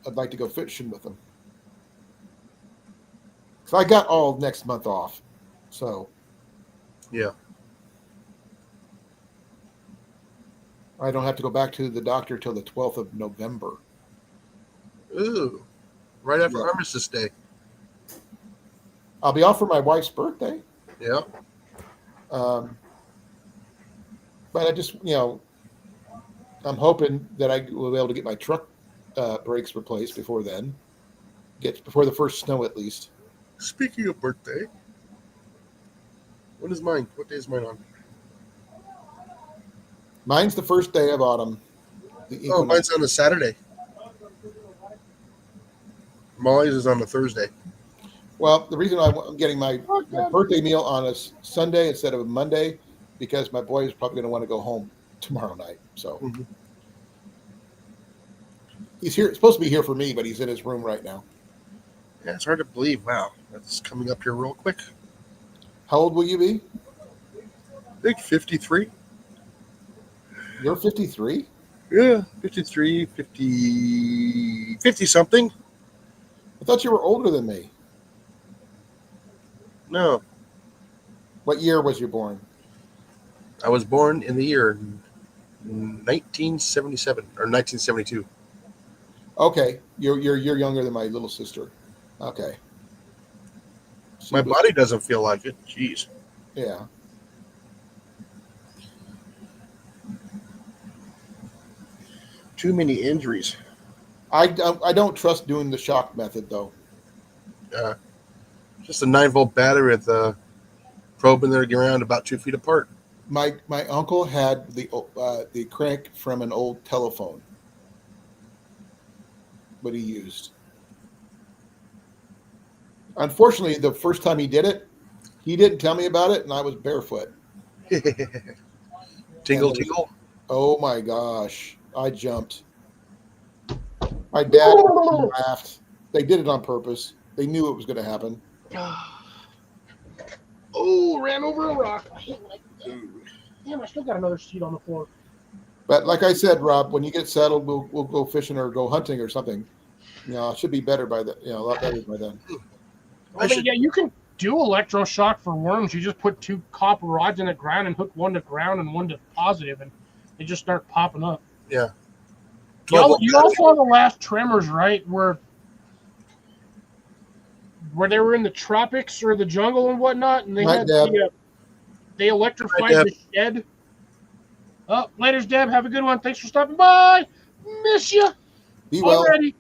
I'd like to go fishing with him. So I got all next month off, so Yeah. I don't have to go back to the doctor till the 12th of November. Ooh. Right after Yeah. Armistice Day. I'll be off for my wife's birthday. Yeah. But I just, I'm hoping that I will be able to get my truck brakes replaced before then. Before the first snow, at least. Speaking of birthday, when is mine? What day is mine on? Mine's the first day of autumn. Oh, mine's on a Saturday. Molly's is on a Thursday. Well, the reason I'm getting my birthday meal on a Sunday instead of a Monday, because my boy is probably going to want to go home tomorrow night. So he's supposed to be here for me, but he's in his room right now. Yeah, it's hard to believe. Wow, that's coming up here real quick. How old will you be? I think 53. You're 53? Yeah, 53, 50 something. I thought you were older than me. No, What year was you born? I was born in the year 1977 or 1972. Okay, you're younger than my little sister. Okay. My body doesn't feel like it. Jeez. Yeah. Too many injuries. I don't trust doing the shock method though. Just a 9-volt battery with a probe in there around about 2 feet apart. My uncle had the crank from an old telephone. What he used. Unfortunately, the first time he did it, he didn't tell me about it, and I was barefoot. Tingle, tingle. Oh my gosh. I jumped. My dad laughed. They did it on purpose. They knew it was going to happen. Oh, ran over a rock. I hate when damn, I still got another seat on the floor. But like I said, Rob, when you get settled, we'll go fishing or go hunting or something. It should be better by then. A lot better by then. Yeah, you can do electroshock for worms. You just put 2 copper rods in the ground and hook one to ground and one to positive, and they just start popping up. Yeah. You also saw the last Tremors, right? Where they were in the tropics or the jungle and whatnot, and they they electrified the shed. Oh, later's Deb. Have a good one. Thanks for stopping by. Miss you. Be well. Already.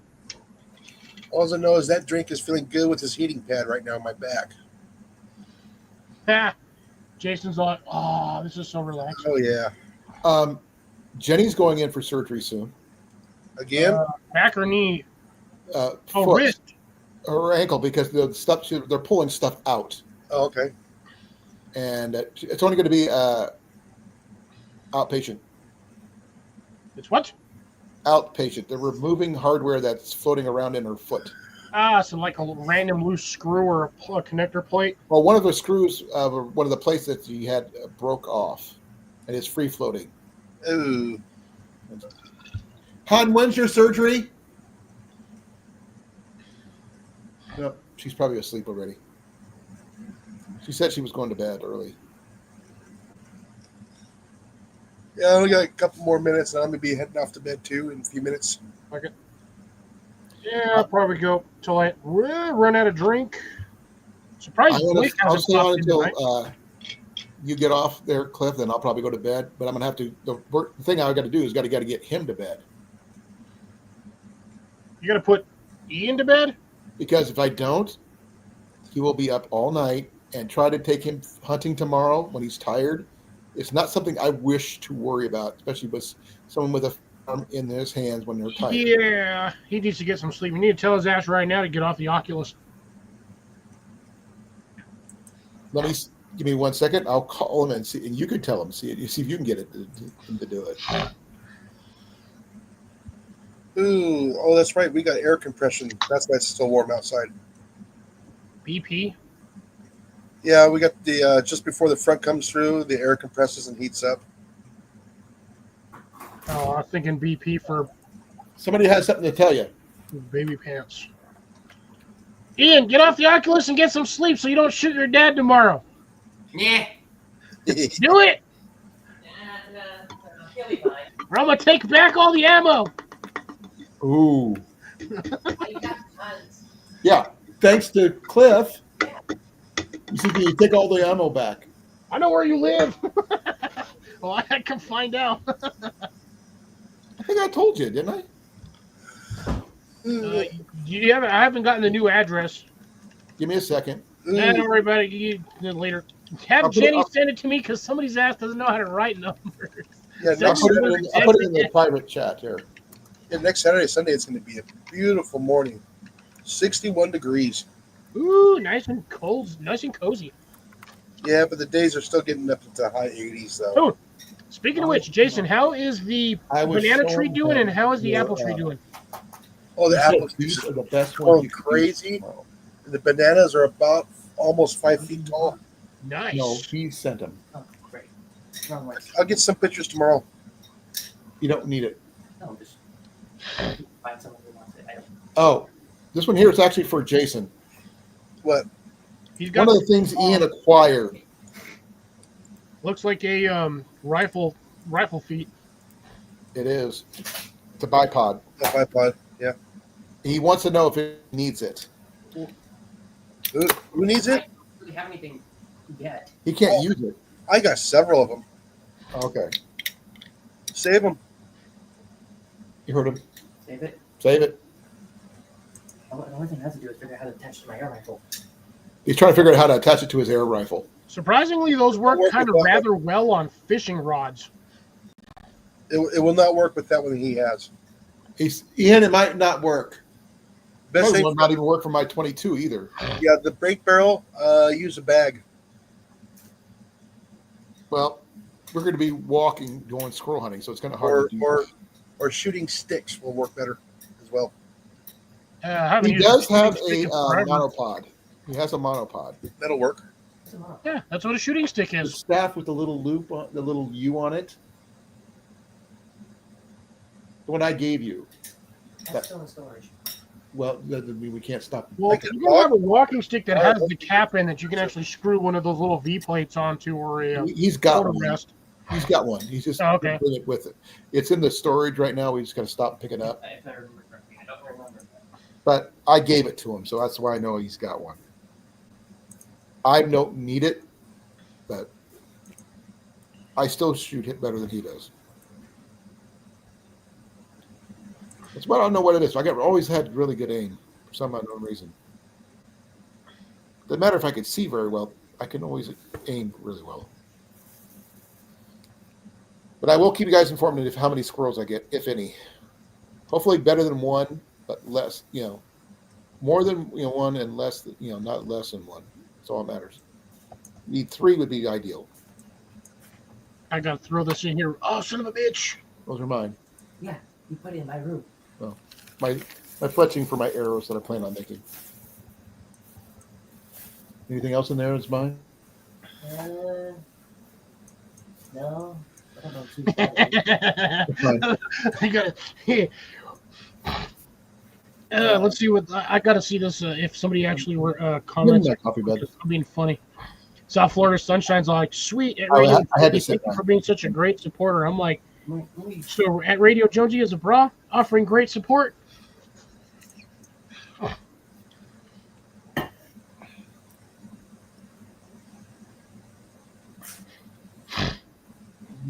All I know is that drink is feeling good with this heating pad right now on my back. Jason's like, oh, this is so relaxing. Oh, yeah. Jenny's going in for surgery soon. Again? Back or knee? Foot. Wrist. her ankle because the stuff they're pulling stuff out, Oh, okay. and it's only going to be outpatient. It's what? Outpatient. They're removing hardware that's floating around in her foot. So like a random loose screw or a connector plate. Well, one of the screws, one of the plates that she had broke off, and it's free floating. Ooh. Hon, when's your surgery? No, she's probably asleep already. She said she was going to bed early. Yeah, we got a couple more minutes, and I'm gonna be heading off to bed too in a few minutes. Okay. Yeah, I'll probably go till I run out of drink. Surprised Blake I'll hasn't stay on popped in tonight. until you get off there, Cliff. Then I'll probably go to bed. But I'm gonna have to. The thing I got to do is got to get him to bed. You got to put Ian to bed? Because if I don't, he will be up all night and try to take him hunting tomorrow when he's tired. It's not something I wish to worry about, especially with someone with a farm in his hands when they're tired. Yeah, he needs to get some sleep. You need to tell his ass right now to get off the Oculus. Let me give me 1 second. I'll call him and see, and you can tell him. See if you can get him to do it. Ooh, oh, that's right. We got air compression. That's why it's still warm outside. BP? Yeah, we got the just before the front comes through, the air compresses and heats up. Oh, I was thinking BP for Somebody has something to tell you. baby pants. Ian, get off the Oculus and get some sleep so you don't shoot your dad tomorrow. Yeah. Do it, He'll be fine. or I'm going to take back all the ammo. Ooh. You got tons. Yeah. Thanks to Cliff. You see, can you take all the ammo back? I know where you live. Well, I can find out. I think I told you, didn't I? You haven't? I haven't gotten the new address. Give me a second. Nah, don't worry about it. You get it later. Have Jenny send it to me because somebody's ass doesn't know how to write numbers. Yeah, I'll next, put it in the private chat here. yeah, next Saturday, Sunday, it's going to be a beautiful morning. 61 degrees. Ooh, nice and cold, nice and cozy. Yeah, but the days are still getting up into high 80s, though. Oh, speaking of which, Jason, how is the banana tree showing doing, him and how is the your, apple tree doing? Oh, the He said apples these are are the best going ones. You can crazy. use tomorrow. The bananas are about almost 5 feet tall. Nice. No, he sent them. Oh, great. Wrong way. I'll get some pictures tomorrow. You don't need it. No, just find someone who wants it. I don't. Oh, this one here is actually for Jason. What? He's got One of the things Ian acquired. looks like a rifle feet. It is. It's a bipod. The bipod. Yeah. He wants to know if it needs it. Who needs I it? don't really have anything yet. He can't use it. I got several of them. Okay. Save them. You heard him. Save it. Save it. The only thing I have to do is figure out how to attach to my air rifle. He's trying to figure out how to attach it to his air rifle. Surprisingly, those work Work kind of with that rather well on fishing rods. It will not work with that one he has. Ian, it might not work. Best Probably thing, will not even work for my 22 either. yeah, the brake barrel, use a bag. Well, we're going to be going squirrel hunting, so it's kind of hard to do. Or shooting sticks will work better as well. I haven't He used does a have shooting a stick in forever. monopod. He has a monopod. That'll work. Yeah, that's what a shooting stick The is. staff with the little loop, the little U on it. The one I gave you. That's still in storage. Well, that doesn't mean we can't stop. Well, Like you a can have a walking stick that has Oh, the cap in that you can actually screw one of those little V plates onto, or a He's got photo one. rest. He's got one. He's just Oh, okay. bring it with it. It's in the storage right now. We just got to stop and pick it up. If I remember correctly, I don't remember. But I gave it to him, so that's why I know he's got one. I don't need it, but I still shoot it better than he does. That's why I don't know what it is. Always had really good aim for some unknown reason. Doesn't matter if I can see very well. I can always aim really well. But I will keep you guys informed of how many squirrels I get, if any. Hopefully better than one, but less, More than one, and less than not less than one. That's all that matters. Need 3 would be ideal. I gotta throw this in here. Oh, son of a bitch! Those are mine. Yeah, you put it in my room. Oh, my fletching for my arrows that I plan on making. Anything else in there is mine? No. I don't know too bad. I gotta. Let's see what I gotta see this. If somebody actually were comments, that coffee bed. I'm being funny. South Florida Sunshine's like sweet at I Radio. had to say Thank you that. for being such a great supporter. I'm like, so at Radio Jonesy as a bra, offering great support.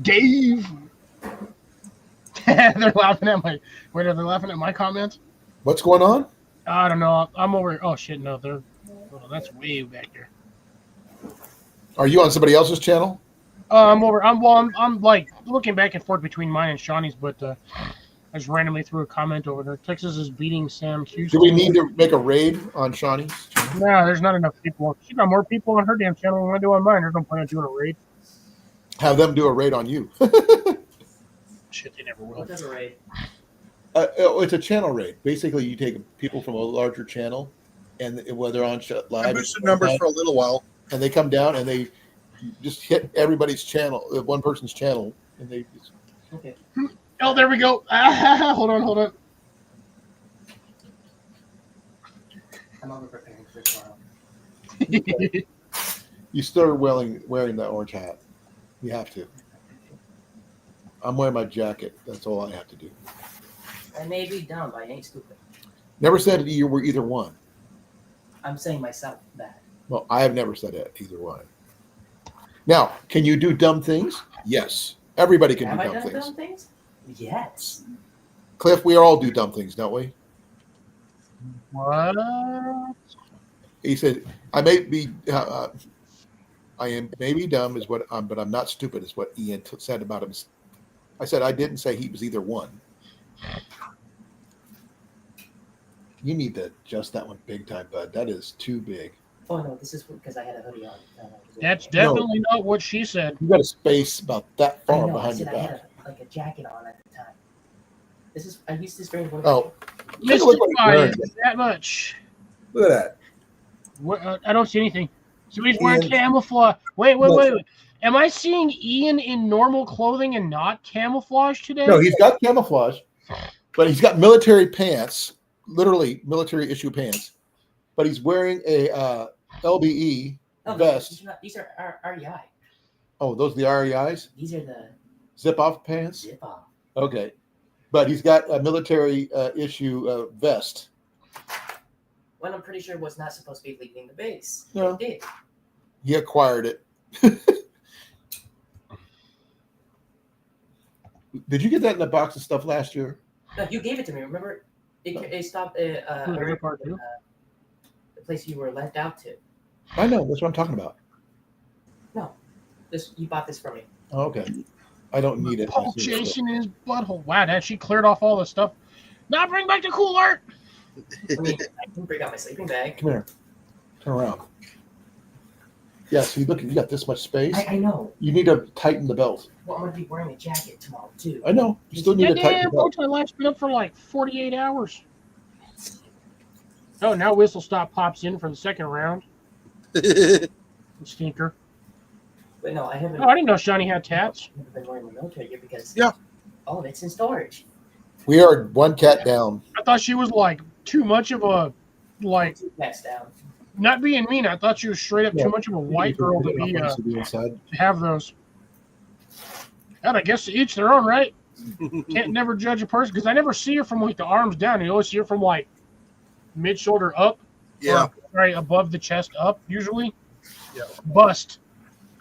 Dave. They're laughing at my. Wait, are they laughing at my comments? What's going on? I don't know. I'm over. Oh shit! No, they're. Oh, that's way back there. Are you on somebody else's channel? I'm over. I'm like looking back and forth between mine and Shawnee's, but I just randomly threw a comment over there. Texas is beating Sam Houston. Do we need to make a raid on Shawnee's channel? No, there's not enough people. She got more people on her damn channel than I do on mine. There's no point in doing a raid. Have them do a raid on you. Shit, they never will. What does a raid? It's a channel raid. Basically, you take people from a larger channel, and whether they're on live, I boosted numbers for a little while. and they come down and they just hit everybody's channel, one person's channel, and they. Okay. Oh, there we go. Hold on. I'm over preparing for tomorrow. You start wearing that orange hat. You have to. I'm wearing my jacket. That's all I have to do. I may be dumb, but I ain't stupid. Never said you were either one. I'm saying myself that. Well, I have never said it either one. Now, can you do dumb things? Yes. Everybody can Have do I dumb done things. dumb things? Yes. Cliff, we all do dumb things, don't we? What? He said, I may be, I am maybe dumb, is what, but I'm not stupid, is what Ian said about him. I said I didn't say he was either one. You need to adjust that one big time, bud. That is too big. Oh no, this is because I had a hoodie on. That's definitely not what she said. You got a space about that I far know, behind I your said I back. had like a jacket on at the time. This is I used this during one. Oh, take a look what he's Mystify wearing. it that much. Look at that. What, I don't see anything. So he's wearing Ian- camouflage. Wait. Am I seeing Ian in normal clothing and not camouflage today? No, he's got camouflage, but he's got military pants, literally military issue pants. But he's wearing a LBE No, vest. these are REI. Oh, those are the REIs? These are the Zip off pants? zip off. Okay. But he's got a military issue vest. One I'm pretty sure was not supposed to be leaving the base. No. It did. He acquired it. Did you get that in a box of stuff last year? No, you gave it to me. Remember, it stopped The other part too? the place you were left out to. I know. That's what I'm talking about. No, this you bought this for me. Oh, okay. I don't need it. Paul chasing his butthole. Wow, that she cleared off all the stuff. Now bring back the cool art. I mean, I can bring out my sleeping bag. Come here. Turn around. Yes, you got this much space. I know. You need to tighten the belt. Well, I'm gonna be wearing a jacket tomorrow too. I know. You still need That to tighten damn the bow belt. tie light's been up for like 48 hours. Oh, now Whistle Stop pops in for the second round. Stinker. But no, I haven't. Oh, I didn't know Shawnee had tats. never been wearing my military gear because Yeah. all of it's in storage. We are one cat down. I thought she was like too much of a, like, That's down. not being mean. I thought she was straight up Yeah. too much of a white girl to be inside. to have those. And I guess to each their own, right? Can't never judge a person because I never see her from like the arms down. You always see her from like mid shoulder up. Yeah. Right above the chest up usually. Yeah. Bust.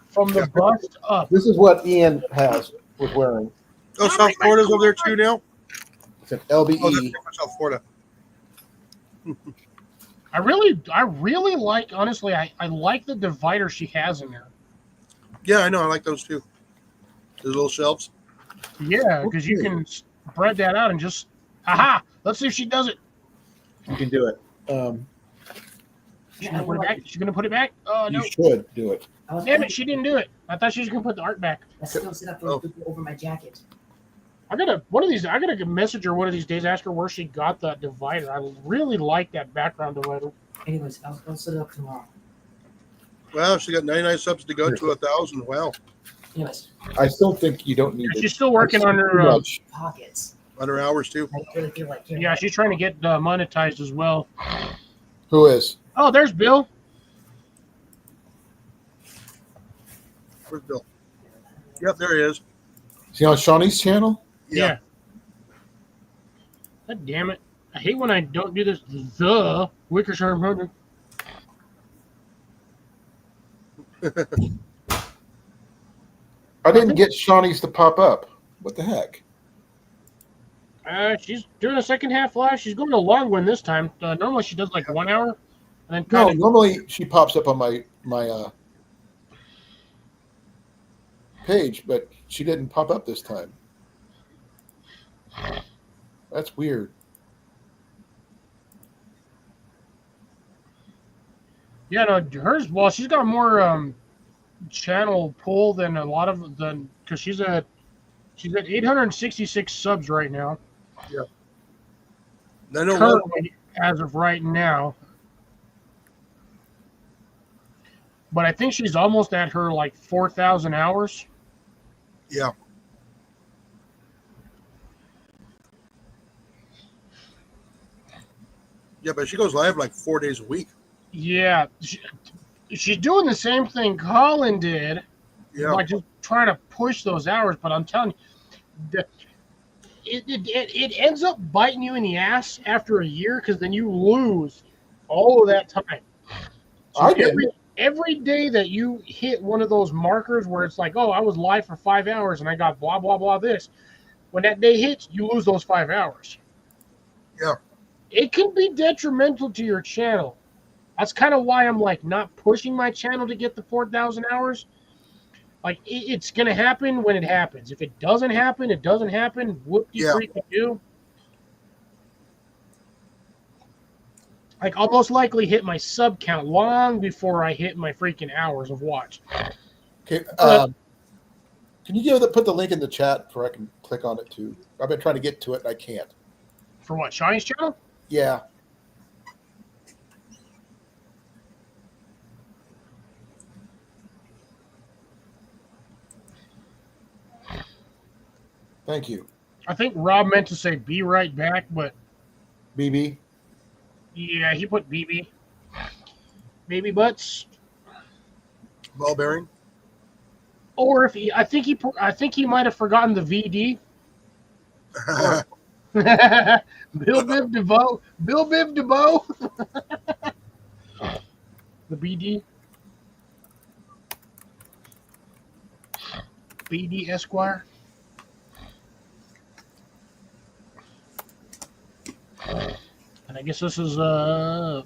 From the bust up. This is what Ian was wearing. Oh, South Florida's over there too now? It's an Oh, that's LBE. from South Florida. I really like, honestly, I like the divider she has in there. Yeah, I know. I like those too. The little shelves. Yeah, because you can spread that out and just, aha, let's see if she does it. You can do it. She's gonna put it back. She's gonna put it back. Oh You no! should do it. Damn it! She didn't do it. I thought she was gonna put the art back. I still sit up over my jacket. I gotta message her one of these days. Ask her where she got that divider. I really like that background divider. Anyways, I'll set it up tomorrow. Wow, she got 99 subs to go to 1,000. Wow. Anyways, I still think you don't need it. She's still working on her. pockets. Under hours too. I really feel like Yeah, she's trying to get monetized as well. Who is? Oh, there's Bill. Where's Bill? Yep, there he is. Is he on Shawnee's channel? Yeah. God damn it! I hate when I don't do this. The Wickershire Murder. I didn't get Shawnee's to pop up. What the heck? She's doing a second half live. She's going a long one this time. Normally she does like 1 hour, and then No, kind of. normally she pops up on my page, but she didn't pop up this time. That's weird. Yeah, no, hers. Well, she's got more channel pull than a lot of than because she's at 866 subs right now. Yeah. No, Currently, as of right now. But I think she's almost at her like 4,000 hours. yeah. Yeah, but she goes live like 4 days a week. Yeah, she's doing the same thing Colin did. Yeah. Like just trying to push those hours. But I'm telling you, it ends up biting you in the ass after a year because then you lose all of that time. So I did. every day that you hit one of those markers where it's like, oh, I was live for 5 hours and I got blah, blah, blah this. When that day hits, you lose those 5 hours. Yeah. It can be detrimental to your channel. That's kind of why I'm like not pushing my channel to get the 4,000 hours. Like it's going to happen when it happens. If it doesn't happen, it doesn't happen. Whoop-de-freaking do. Like I'll most likely hit my sub count long before I hit my freaking hours of watch. Okay. Can you put the link in the chat so I can click on it too? I've been trying to get to it and I can't. For what? Shawnee's channel? Yeah. Thank you. I think Rob meant to say be right back, but BB. yeah, he put BB. Baby butts. Ball bearing. Or if I think he might have forgotten the VD. Bill Biv DeVoe. Bill Biv DeVoe. The BD. BD Esquire. And I guess this is now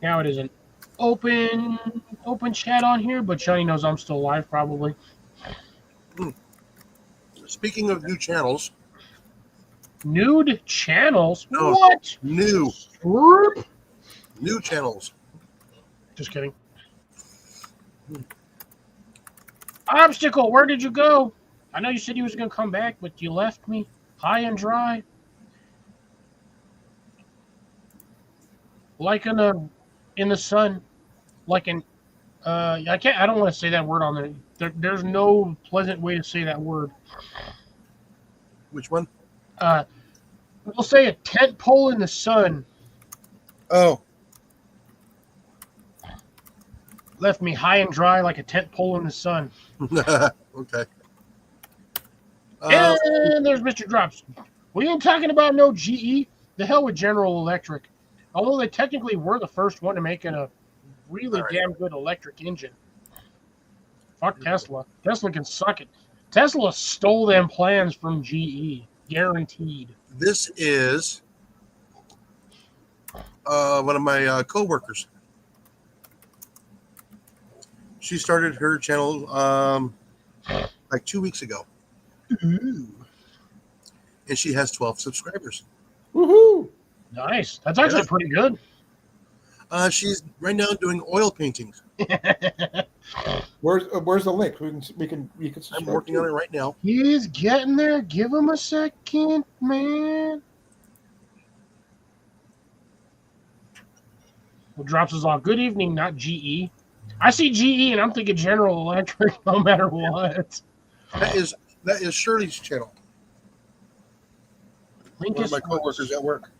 it isn't open chat on here, but Shiny knows I'm still live probably. Speaking of new channels. Nude channels? No, what? New Swoop? new channels. Just kidding. Obstacle, where did you go? I know you said you was gonna come back, but you left me high and dry. Like in the sun. Like in I don't want to say that word on there. There's no pleasant way to say that word. Which one? We'll say a tent pole in the sun. Oh. Left me high and dry like a tent pole in the sun. Okay. And there's Mr. Drops. We ain't talking about no GE. The hell with General Electric. Although they technically were the first one to make a really damn good electric engine. Fuck Tesla. Tesla can suck it. Tesla stole them plans from GE. Guaranteed. This is one of my co-workers. She started her channel like 2 weeks ago. Ooh. And she has 12 subscribers. Woohoo! Nice. That's actually pretty good. She's right now doing oil paintings. Where's the link? We can I'm subscribe working to. on it right now. He's getting there. Give him a second, man. Well, drops us off. Good evening, not GE. I see GE and I'm thinking General Electric no matter what. That is Shirley's channel. Link One is of my coworkers at work.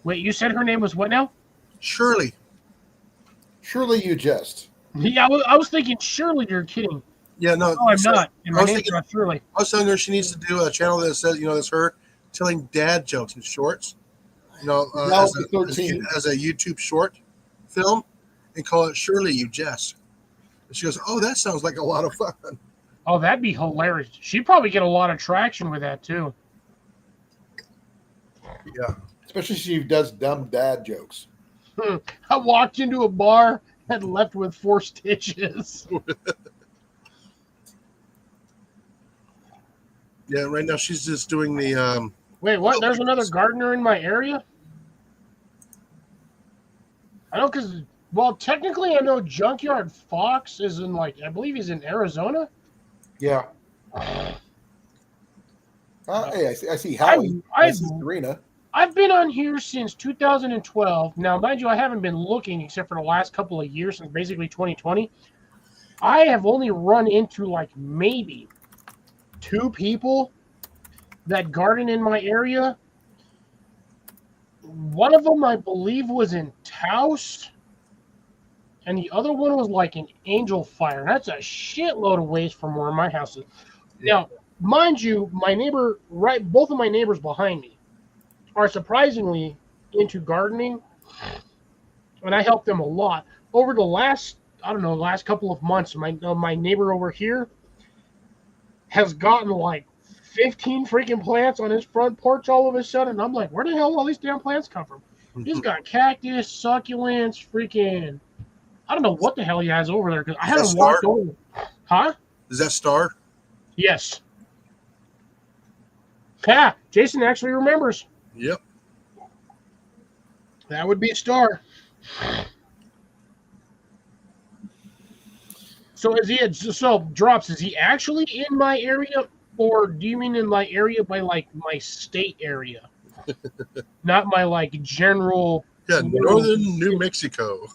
Wait, you said her name was what now? Shirley. Surely you jest. Yeah, I was thinking, surely you're kidding. Yeah, no. No, I'm not. And my I was name's thinking- not Shirley. I was telling her she needs to do a channel that says, that's her telling dad jokes in shorts. Now As it's 13. a YouTube short film, and call it Surely You Jest. And she goes, "Oh, that sounds like a lot of fun." Oh, that'd be hilarious. She'd probably get a lot of traction with that, too. Yeah. Especially if she does dumb dad jokes. I walked into a bar and left with 4 stitches. Yeah. Right now she's just doing the. Wait, what? There's another gardener in my area? I know because, well, technically I know Junkyard Fox is in, I believe he's in Arizona. Yeah. Hey, I see Howie. I see Serena. I've been on here since 2012. Now, mind you, I haven't been looking except for the last couple of years, since basically 2020. I have only run into maybe 2 people that garden in my area. One of them, I believe, was in Taos, and the other one was in Angel Fire. That's a shitload of ways from where my house is. Now, mind you, my neighbor, both of my neighbors behind me are surprisingly into gardening, and I help them a lot. Over the last couple of months, my neighbor over here has gotten 15 freaking plants on his front porch all of a sudden. I'm like, where the hell all these damn plants come from? He's got cactus, succulents, freaking, I don't know what the hell he has over there because I haven't walked over. Huh? Is that Star? Yes. Yeah, Jason actually remembers. Yep. That would be a Star. So Drops, is he actually in my area, or do you mean in my area by my state area? Not my general. Yeah, northern New Mexico.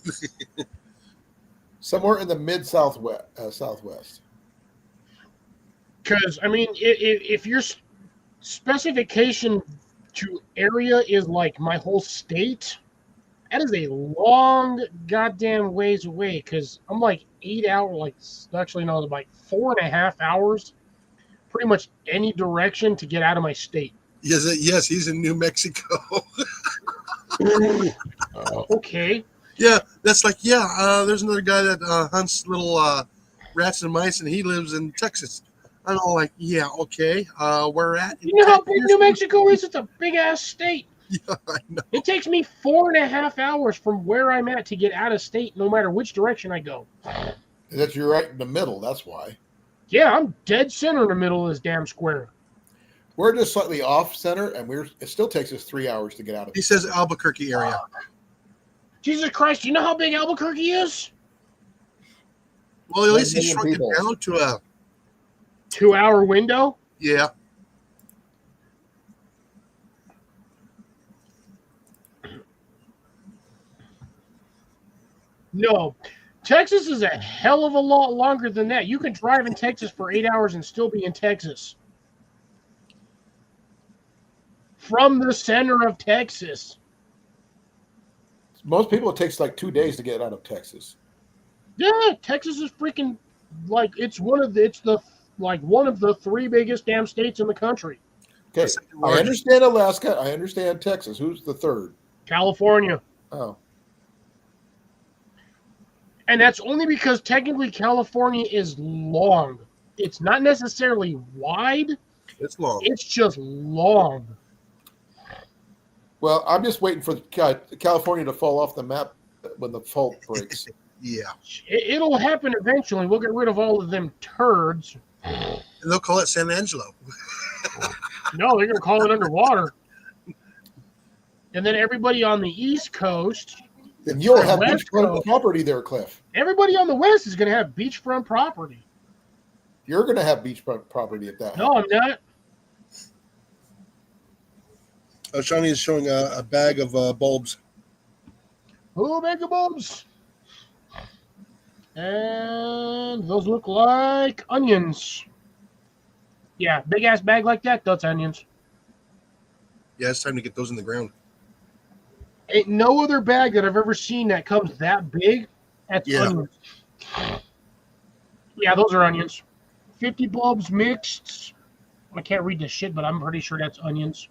Somewhere in the mid southwest. Because if your specification to area is my whole state, that is a long goddamn ways away. Because I'm 8 hours, actually no, 4.5 hours, pretty much any direction to get out of my state. Yes, he's in New Mexico. Okay. Yeah, that's there's another guy that hunts little rats and mice, and he lives in Texas. I'm all yeah, okay. Where at? You know how big New Mexico is? It's a big ass state. Yeah, I know. It takes me 4.5 hours from where I'm at to get out of state, no matter which direction I go. That you're right in the middle. That's why. Yeah, I'm dead center in the middle of this damn square. We're just slightly off center, and it still takes us 3 hours to get out of He it. says Albuquerque area. Jesus Christ, you know how big Albuquerque is? Well, at least he 1 million shrunk people. it down to a 2-hour window? yeah. No. Texas is a hell of a lot longer than that. You can drive in Texas for 8 hours and still be in Texas. From the center of Texas. Most people, it takes 2 days to get out of Texas. Yeah, Texas is freaking it's one of the 3 biggest damn states in the country. Okay, I understand Alaska. I understand Texas. Who's the third? California. Oh, And that's only because technically California is long. It's not necessarily wide. It's long. It's just long. well, I'm just waiting for California to fall off the map when the fault breaks. Yeah. It'll happen eventually. We'll get rid of all of them turds. And they'll call it San Angelo. No, they're going to call it underwater. And then everybody on the East Coast, Then you'll or have West beachfront Coast, property there, Cliff. everybody on the West is going to have beachfront property. You're going to have beachfront property at that. No, I'm not. Shawnee is showing a bag of bulbs. Ooh, mega bulbs. And those look like onions. Yeah, big ass bag like that, that's onions. Yeah, it's time to get those in the ground. Ain't no other bag that I've ever seen that comes that big. That's Yeah. onions. Yeah, those are onions. 50 bulbs mixed. I can't read this shit, but I'm pretty sure that's onions.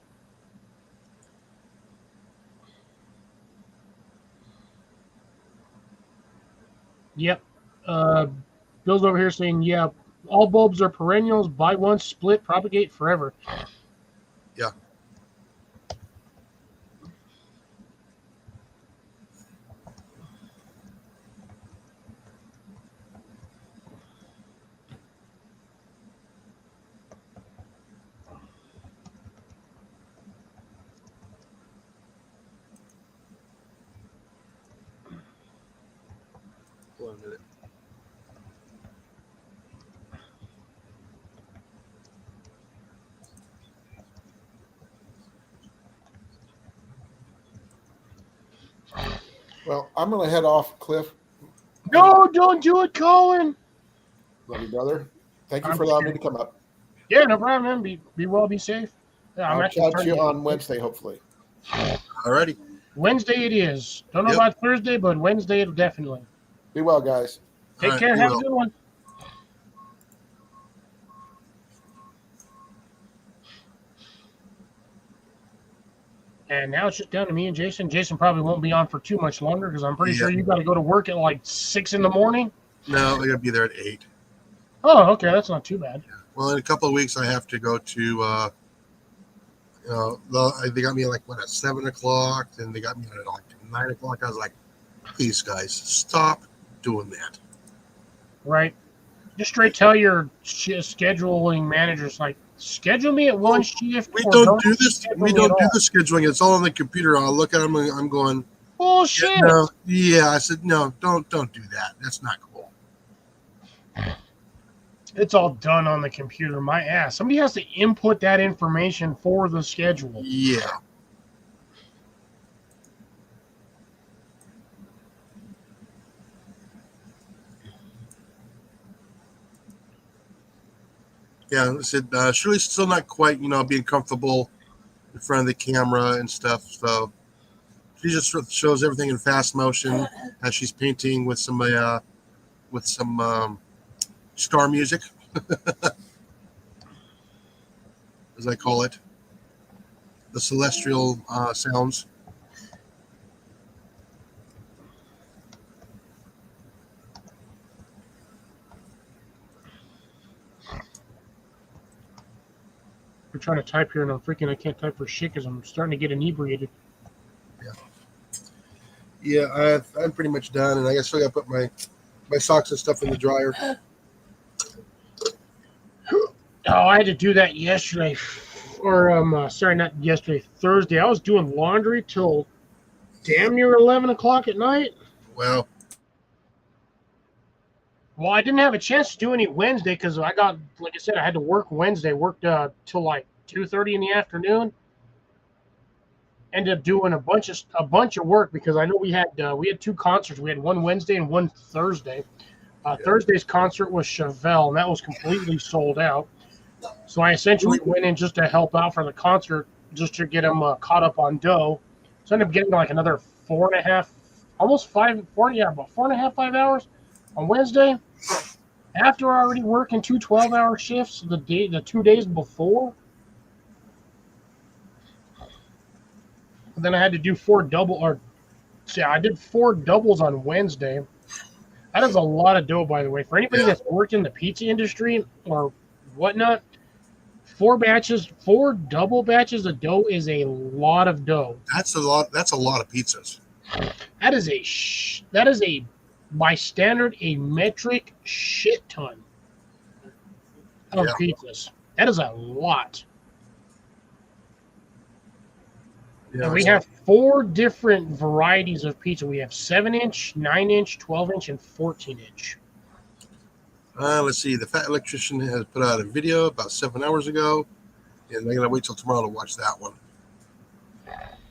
Yep. Bill's over here saying, yeah, all bulbs are perennials. Buy once, split, propagate forever. Yeah. Hold on a minute. Well, I'm going to head off, Cliff. No, don't do it, Colin. Love you, brother. Thank you I'm for allowing me sure. to come up. Yeah, no problem, man. Be well, be safe. Yeah, I'll actually chat starting you to- on Wednesday, hopefully. Alrighty. Wednesday it is. Don't know Yep. about Thursday, but Wednesday it'll definitely. Be well, guys. Take All right, care. be Have well. a good one. And now it's just down to me and Jason. Jason probably won't be on for too much longer because I'm pretty Yeah. sure you got to go to work at like 6 in the morning. No, I gotta be there at 8. Oh, okay. That's not too bad. Well, in a couple of weeks, I have to go to. They got me like at 7 o'clock. Then they got me at like 9 o'clock. I was like, please, guys, stop doing that. Right. Just straight tell your scheduling managers, like, schedule me at one shift. We or don't do this. schedule We me don't at do all. the scheduling. It's all on the computer. I'll look at them. And I'm going. Bullshit. No, yeah. I said no. Don't do that. That's not cool. It's all done on the computer. My ass. Somebody has to input that information for the schedule. Yeah. Yeah, I said Shirley's still not quite, being comfortable in front of the camera and stuff. So she just sort of shows everything in fast motion as she's painting with some star music, as I call it, the celestial sounds. I'm trying to type here and I'm freaking I can't type for shit because I'm starting to get inebriated. Yeah, I'm pretty much done, and I still got to put my socks and stuff in the dryer. Oh, I had to do that yesterday. Or, sorry, not yesterday, Thursday. I was doing laundry till damn near 11 o'clock at night. Well, Well, I didn't have a chance to do any Wednesday because like I said, I had to work Wednesday. Worked till like 2:30 in the afternoon. Ended up doing a bunch of work because I know we had 2 concerts. We had one Wednesday and one Thursday. Thursday's concert was Chevelle, and that was completely sold out. So I essentially went in just to help out for the concert, just to get them caught up on dough. So I ended up getting like another 4.5, almost 5, 4, yeah, about 4.5, 5 hours on Wednesday. After already working 2 12-hour shifts the 2 days before. And then I had to do 4 I did 4 doubles on Wednesday. That is a lot of dough, by the way. For anybody that's worked in the pizza industry or whatnot, 4 double batches of dough is a lot of dough. that's a lot. That's a lot of pizzas. That is by standard, a metric shit ton of pizzas. That is a lot. Yeah, And we have 4 different varieties of pizza. We have 7-inch, 9-inch, 12-inch, and 14-inch. Let's see. The Fat Electrician has put out a video about 7 hours ago, and I gotta wait till tomorrow to watch that one.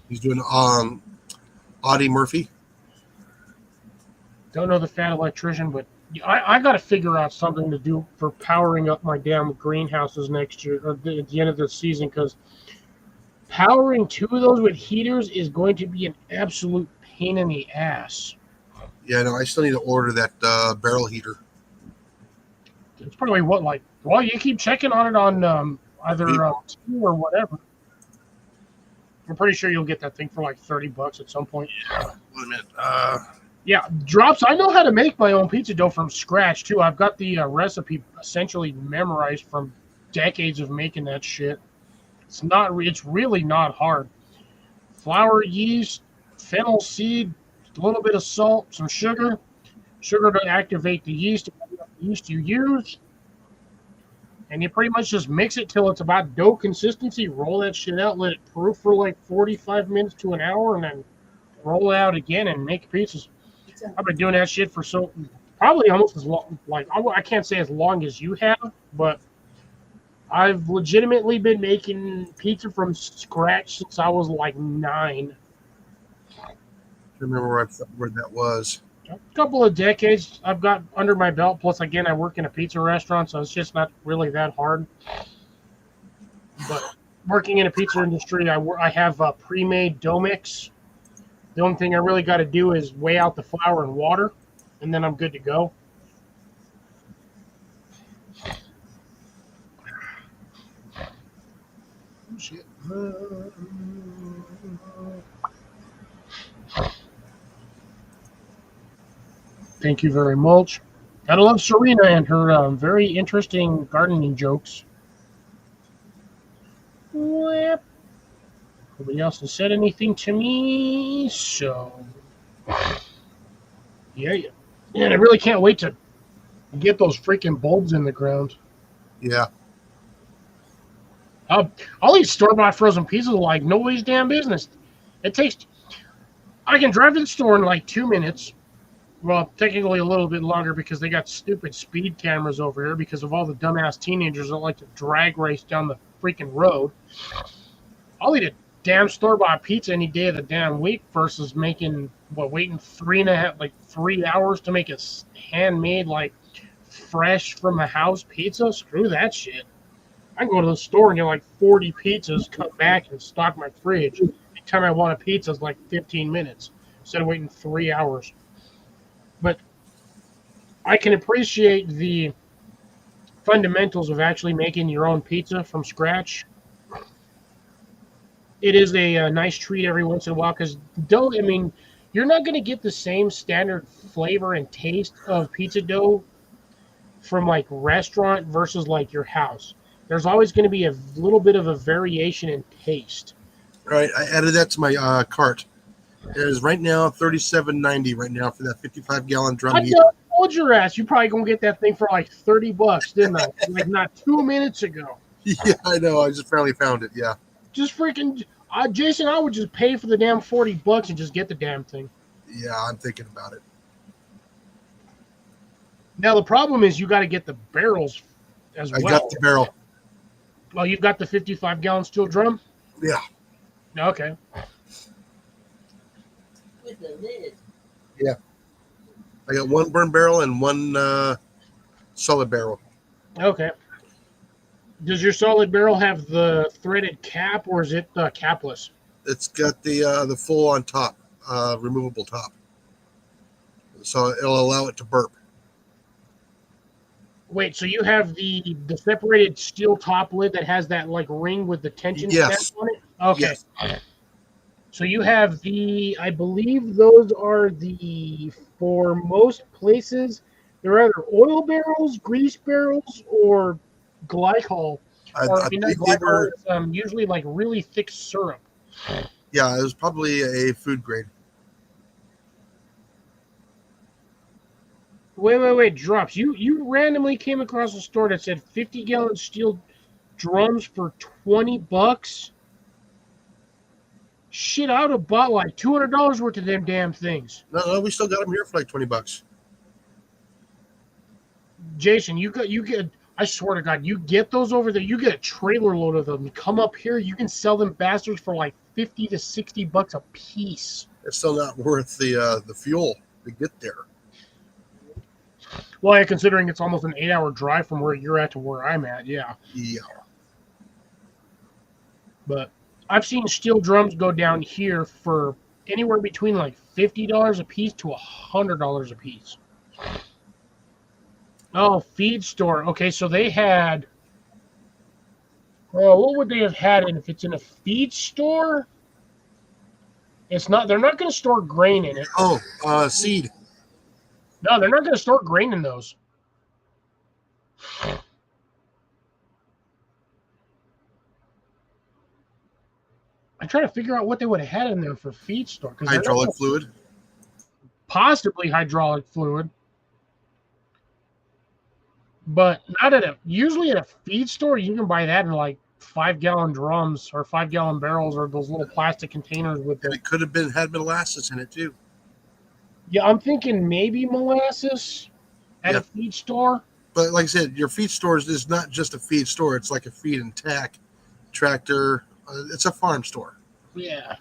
He's doing Audie Murphy. Don't know the Fat Electrician, but I got to figure out something to do for powering up my damn greenhouses next year, or at the end of the season, because powering 2 of those with heaters is going to be an absolute pain in the ass. Yeah, no, I still need to order that barrel heater. It's probably well, you keep checking on it on either Steam or whatever. I'm pretty sure you'll get that thing for like $30 at some point. Wait a minute. Yeah, drops. I know how to make my own pizza dough from scratch too. I've got the recipe essentially memorized from decades of making that shit. It's really not hard. Flour, yeast, fennel seed, a little bit of salt, some sugar to activate the yeast. The yeast you use, and you pretty much just mix it till it's about dough consistency. Roll that shit out, let it proof for like 45 minutes to an hour, and then roll it out again and make pizzas. I've been doing that shit for probably almost as long. Like I can't say as long as you have, but I've legitimately been making pizza from scratch since I was like 9. I remember where that was. A couple of decades I've got under my belt. Plus, again, I work in a pizza restaurant, so it's just not really that hard. But working in a pizza industry, I have a pre-made dough mix. The only thing I really got to do is weigh out the flour and water, and then I'm good to go. Shit. Thank you very much. Gotta love Serena and her very interesting gardening jokes. Nobody else has said anything to me, so yeah. And I really can't wait to get those freaking bulbs in the ground. Yeah. I'll eat store-bought frozen pizzas like nobody's damn business. I can drive to the store in like 2 minutes. Well, technically a little bit longer because they got stupid speed cameras over here because of all the dumbass teenagers that like to drag race down the freaking road. I'll eat a damn store-bought pizza any day of the damn week versus waiting 3 hours to make a handmade, like, fresh from a house pizza. Screw that shit. I can go to the store and get like 40 pizzas, come back and stock my fridge. Anytime I want a pizza is like 15 minutes instead of waiting 3 hours. But I can appreciate the fundamentals of actually making your own pizza from scratch. It is a nice treat every once in a while because dough, I mean, you're not going to get the same standard flavor and taste of pizza dough from like restaurant versus like your house. There's always going to be a little bit of a variation in taste. All right, I added that to my cart. It is right now $37.90 right now for that 55-gallon drum heater. I told your ass you probably gonna get that thing for like $30, didn't I? Like not 2 minutes ago. Yeah, I know. I just finally found it. Yeah. Just freaking, Jason, I would just pay for the damn $40 and just get the damn thing. Yeah, I'm thinking about it. Now the problem is you got to get the barrels as well. I got the barrel. Well, you've got the 55-gallon steel drum. Yeah. Okay. With the lid. Yeah. I got one burn barrel and one solid barrel. Okay. Does your solid barrel have the threaded cap, or is it capless? It's got the full on top, removable top, so it'll allow it to burp. Wait, so you have the separated steel top lid that has that like ring with the tension Yes. stamp on it? Okay. Yes. So you have I believe those are for most places, they're either oil barrels, grease barrels, or glycol. I Not think they glycol, were. it's usually like really thick syrup. Yeah, it was probably a food grade. Wait, drops. You randomly came across a store that said 50-gallon steel drums for $20? Shit, I would have bought like $200 worth of them damn things. No, we still got them here for like $20. Jason, you get. I swear to God, you get those over there. You get a trailer load of them. You come up here, you can sell them bastards for like $50 to $60 a piece. It's still not worth the fuel to get there. Well, yeah, considering it's almost an 8-hour drive from where you're at to where I'm at, yeah. Yeah. But I've seen steel drums go down here for anywhere between like $50 a piece to $100 a piece. Oh, feed store. Okay, so they had. Oh, what would they have had in if it's in a feed store? It's not. They're not going to store grain in it. Oh, seed. No, they're not going to store grain in those. I'm trying to figure out what they would have had in there for feed store. Hydraulic fluid. Possibly hydraulic fluid. But not at a. Usually at a feed store, you can buy that in like 5-gallon drums or 5-gallon barrels or those little plastic containers with And it could have had molasses in it too. Yeah, I'm thinking maybe molasses at a feed store. But like I said, your feed stores is not just a feed store. It's like a feed and tack tractor. It's a farm store. Yeah.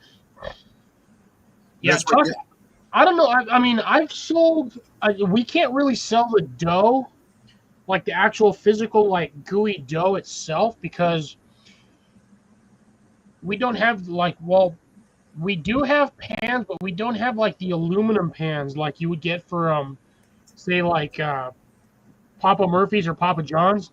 Yeah, I don't know. I mean, I've sold. We can't really sell the dough, like the actual physical, like gooey dough itself, because we don't have like. Well, we do have pans, but we don't have like the aluminum pans like you would get for, say, like Papa Murphy's or Papa John's,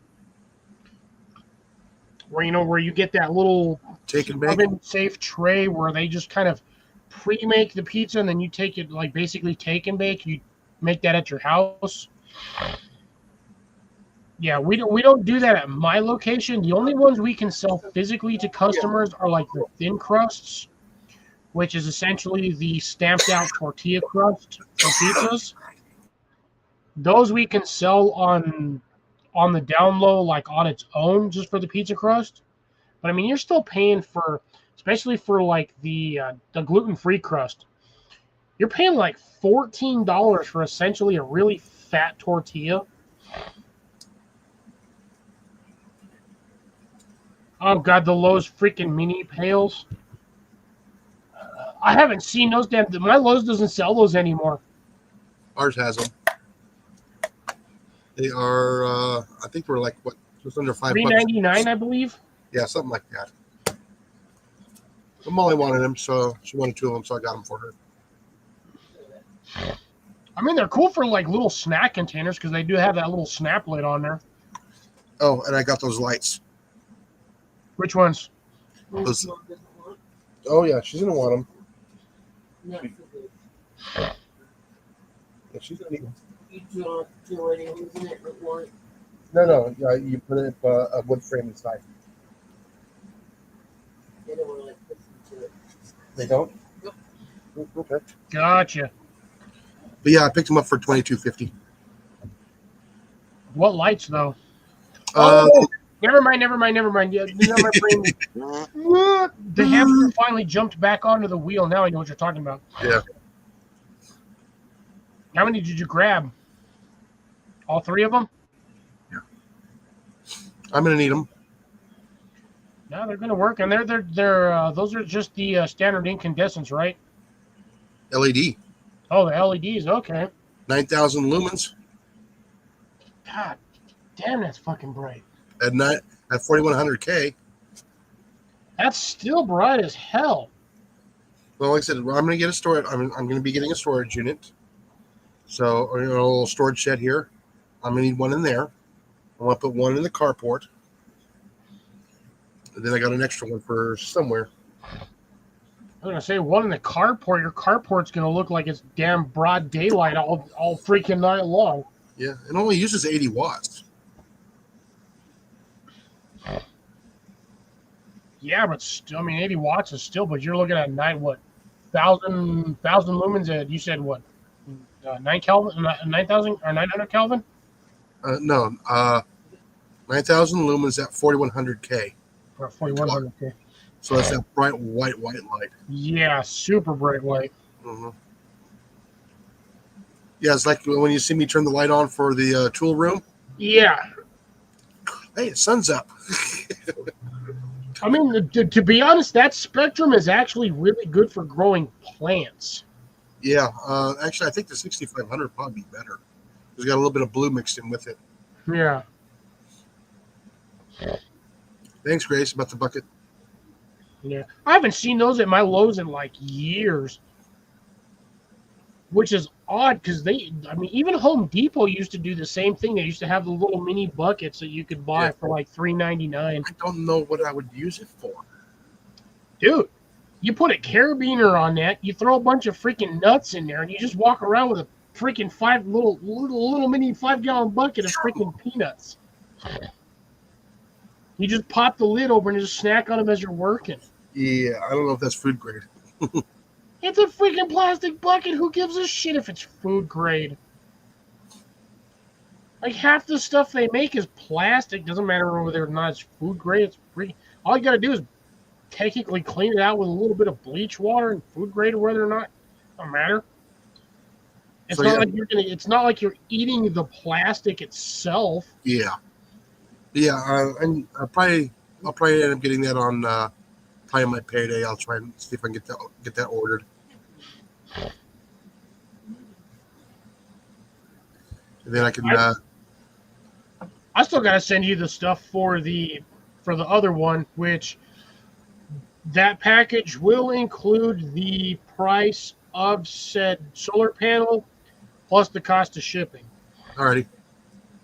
where you get that little take and bake oven safe tray where they just kind of pre-make the pizza and then you take it like basically take and bake. You make that at your house. Yeah, we don't do that at my location. The only ones we can sell physically to customers are like the thin crusts, which is essentially the stamped out tortilla crust for pizzas. Those we can sell on the down low, like on its own, just for the pizza crust. But I mean, you're still paying for, especially for like the gluten-free crust. You're paying like $14 for essentially a really fat tortilla. Oh God, the Lowe's freaking mini pails. I haven't seen those damn. My Lowe's doesn't sell those anymore. Ours has them. They are, I think we're like what, just under $5. $3.99, I believe. Yeah, something like that. But Molly wanted them, so she wanted 2 of them, so I got them for her. I mean, they're cool for like little snack containers because they do have that little snap lid on there. Oh, and I got those lights. Which ones? Those, oh yeah, she's gonna want them. Yeah, she's gonna need them. You do it using it with one. No, you put it a wood frame inside. They don't want to like listen to it. They don't? Nope. Okay. Gotcha. But yeah, I picked them up for $22.50. What lights though? Never mind. Yeah, my brain. The hamster finally jumped back onto the wheel. Now I know what you're talking about. Yeah. How many did you grab? All 3 of them? Yeah. I'm gonna need them. No, they're gonna work, and they're those are just the standard incandescents, right? LED. Oh, the LEDs. Okay. 9,000 lumens. God damn, that's fucking bright. At 4,100K. That's still bright as hell. Well, like I said, I'm gonna get a storage. I'm gonna be getting a storage unit. So, a little storage shed here. I'm gonna need one in there. I want to put one in the carport. And then I got an extra one for somewhere. I was gonna say one in the carport. Your carport's gonna look like it's damn broad daylight all freaking night long. Yeah, it only uses 80 watts. Yeah, but still, I mean, 80 watts is still. But you're looking at 1,000 lumens at, you said what, 9 Kelvin, 9,000 or 900 Kelvin? No, 9,000 lumens at 4,100K. Or 4,100. Okay. So it's that bright white light. Yeah, super bright white. Mm-hmm. Yeah, it's like when you see me turn the light on for the tool room. Yeah. Hey, the sun's up. I mean, to be honest, that spectrum is actually really good for growing plants. Yeah, actually, I think the 6500 would probably be better. It's got a little bit of blue mixed in with it. Yeah. Thanks, Grace, about the bucket. Yeah. I haven't seen those at my Lowe's in like years, which is odd because even Home Depot used to do the same thing. They used to have the little mini buckets that you could buy for like $3.99. I don't know what I would use it for. Dude, you put a carabiner on that, you throw a bunch of freaking nuts in there, and you just walk around with a freaking little mini 5-gallon bucket of freaking peanuts. You just pop the lid over and just snack on them as you're working. Yeah, I don't know if that's food grade. It's a freaking plastic bucket. Who gives a shit if it's food grade? Like half the stuff they make is plastic. Doesn't matter whether or not it's food grade. It's free. All you gotta do is technically clean it out with a little bit of bleach water and food grade, or whether or not it doesn't matter. It's So, not yeah. like it's not like you're eating the plastic itself. Yeah, and I'll probably end up getting that on probably my payday. I'll try and see if I can get that ordered. And then I can. I still gotta send you the stuff for the other one, which that package will include the price of said solar panel plus the cost of shipping. Alrighty.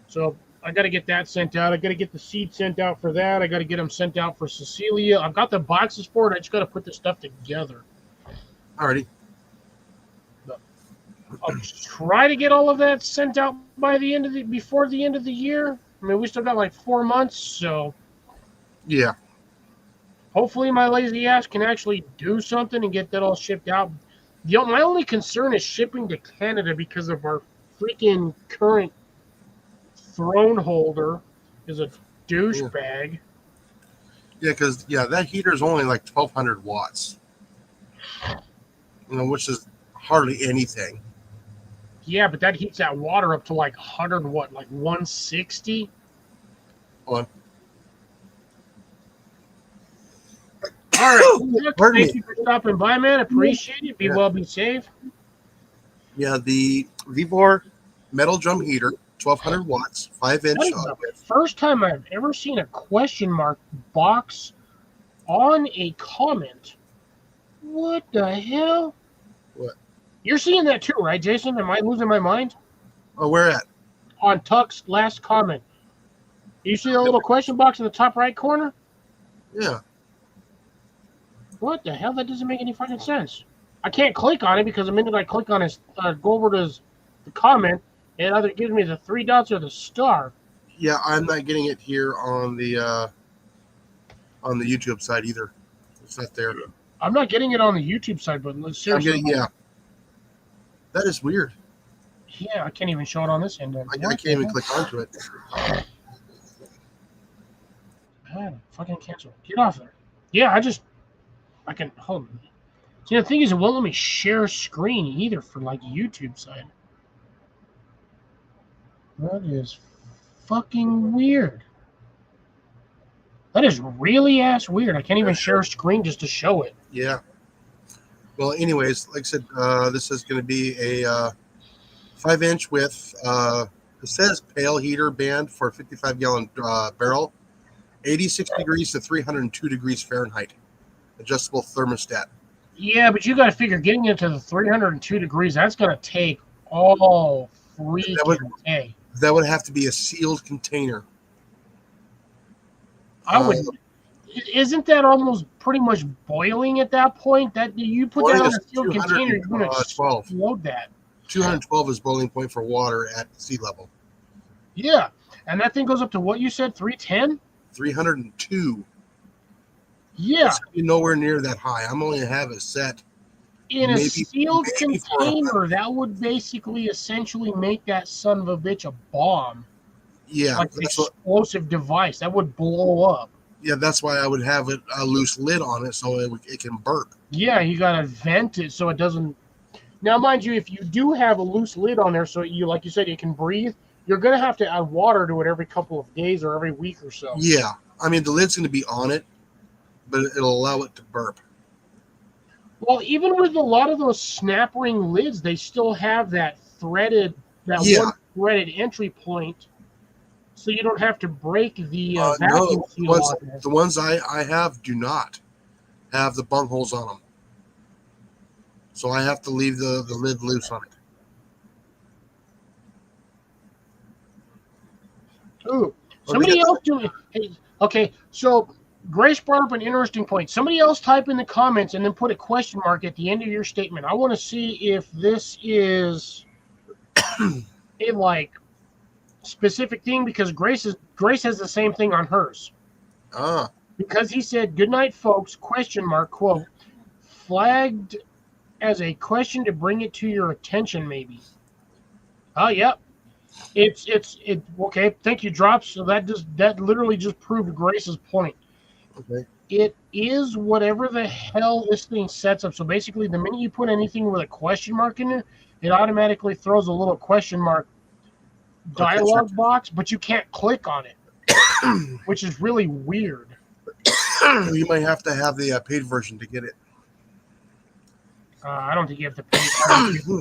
So I got to get that sent out. I got to get the seed sent out for that. I got to get them sent out for Cecilia. I've got the boxes for it. I just got to put the stuff together. Alrighty. I'll try to get all of that sent out by before the end of the year. I mean, we still got like 4 months, so Yeah. hopefully my lazy ass can actually do something and get that all shipped out. My only concern is shipping to Canada because of our freaking current throne holder is a douchebag. Yeah, because that heater is only like 1200 watts. Which is hardly anything. Yeah, but that heats that water up to like 100 what, like 160? On. All right. Pardon Thank me. you for stopping by, man. Appreciate it. Be Yeah. well, be safe. Yeah, the Vevor metal drum heater, 1200 watts, 5-inch. That is the first time I've ever seen a question mark box on a comment. What the hell? What? You're seeing that too, right, Jason? Am I losing my mind? Oh, where at? On Tuck's last comment. You see the little question box in the top right corner? Yeah. What the hell? That doesn't make any fucking sense. I can't click on it because the minute I click on his, go over to the comment, it either gives me the 3 dots or the star. Yeah, I'm not getting it here on the YouTube side either. It's not there. I'm not getting it on the YouTube side, but seriously. That is weird. Yeah, I can't even show it on this end. I can't even click onto it. Fucking cancel. Get off there. Yeah, I can hold on. See, the thing is, it won't let me share screen either for like YouTube side. That is fucking weird. That is really ass weird. I can't even share screen just to show it. Yeah. Well, anyways, like I said, this is going to be a 5-inch with, it says pale heater band for a 55-gallon barrel, 86 degrees to 302 degrees Fahrenheit, adjustable thermostat. Yeah, but you got to figure getting into the 302 degrees, that's going to take all freaking day. That would have to be a sealed container. I would. Isn't that almost pretty much boiling at that point? That you put that on a sealed container, you're going to explode that. 212 is boiling point for water at sea level. Yeah, and that thing goes up to what you said, 310? 302. Yeah. It's nowhere near that high. I'm only going to have it set. In a sealed container, that would basically essentially make that son of a bitch a bomb. Yeah. Like an explosive device. That would blow up. Yeah, that's why I would have it a loose lid on it so it can burp. Yeah, you gotta vent it so it doesn't. Now, mind you, if you do have a loose lid on there, so you, like you said, it can breathe, you're gonna have to add water to it every couple of days or every week or so. Yeah, I mean the lid's going to be on it, but it'll allow it to burp. Well, even with a lot of those snap ring lids, they still have that Yeah. one threaded entry point, so you don't have to break the vacuum No, seal on there. the ones I have do not have the bung holes on them, so I have to leave the lid loose on it. Ooh, Oh, somebody else doing. Hey, okay, so Grace brought up an interesting point. Somebody else type in the comments and then put a question mark at the end of your statement. I want to see if this is a like specific thing because Grace has the same thing on hers. Ah, Because he said, "Good night, folks?" Question mark quote flagged as a question to bring it to your attention, maybe. Oh, yep. It's okay. Thank you, Drops. So that literally just proved Grace's point. okay. It is whatever the hell this thing sets up. So basically, the minute you put anything with a question mark in it, it automatically throws a little question mark dialogue box, but you can't click on it, which is really weird. You might have to have the paid version to get it. I don't think you have to pay.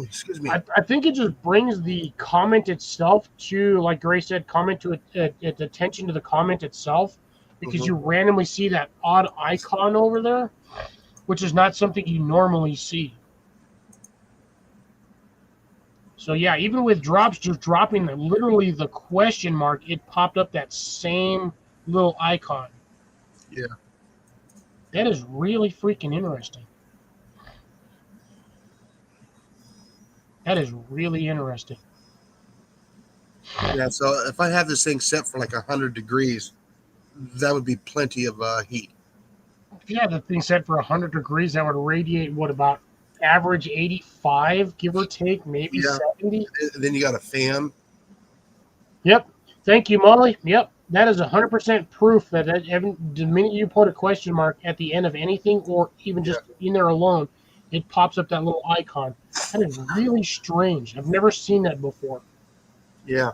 Excuse me. I think it just brings the comment itself to, like Grace said, comment to its attention to the comment itself, because you randomly see that odd icon over there, which is not something you normally see. So yeah, even with Drops just dropping literally the question mark, it popped up that same little icon. Yeah. That is really freaking interesting. That is really interesting. Yeah, so if I have this thing set for like 100 degrees, that would be plenty of heat. If you had the thing set for 100 degrees, that would radiate what, about average 85, give or take, maybe Yeah. 70. And then you got a fan. Yep. Thank you, Molly. Yep. That is 100% proof that the minute you put a question mark at the end of anything, or even just in there alone, it pops up that little icon. That is really strange. I've never seen that before. Yeah.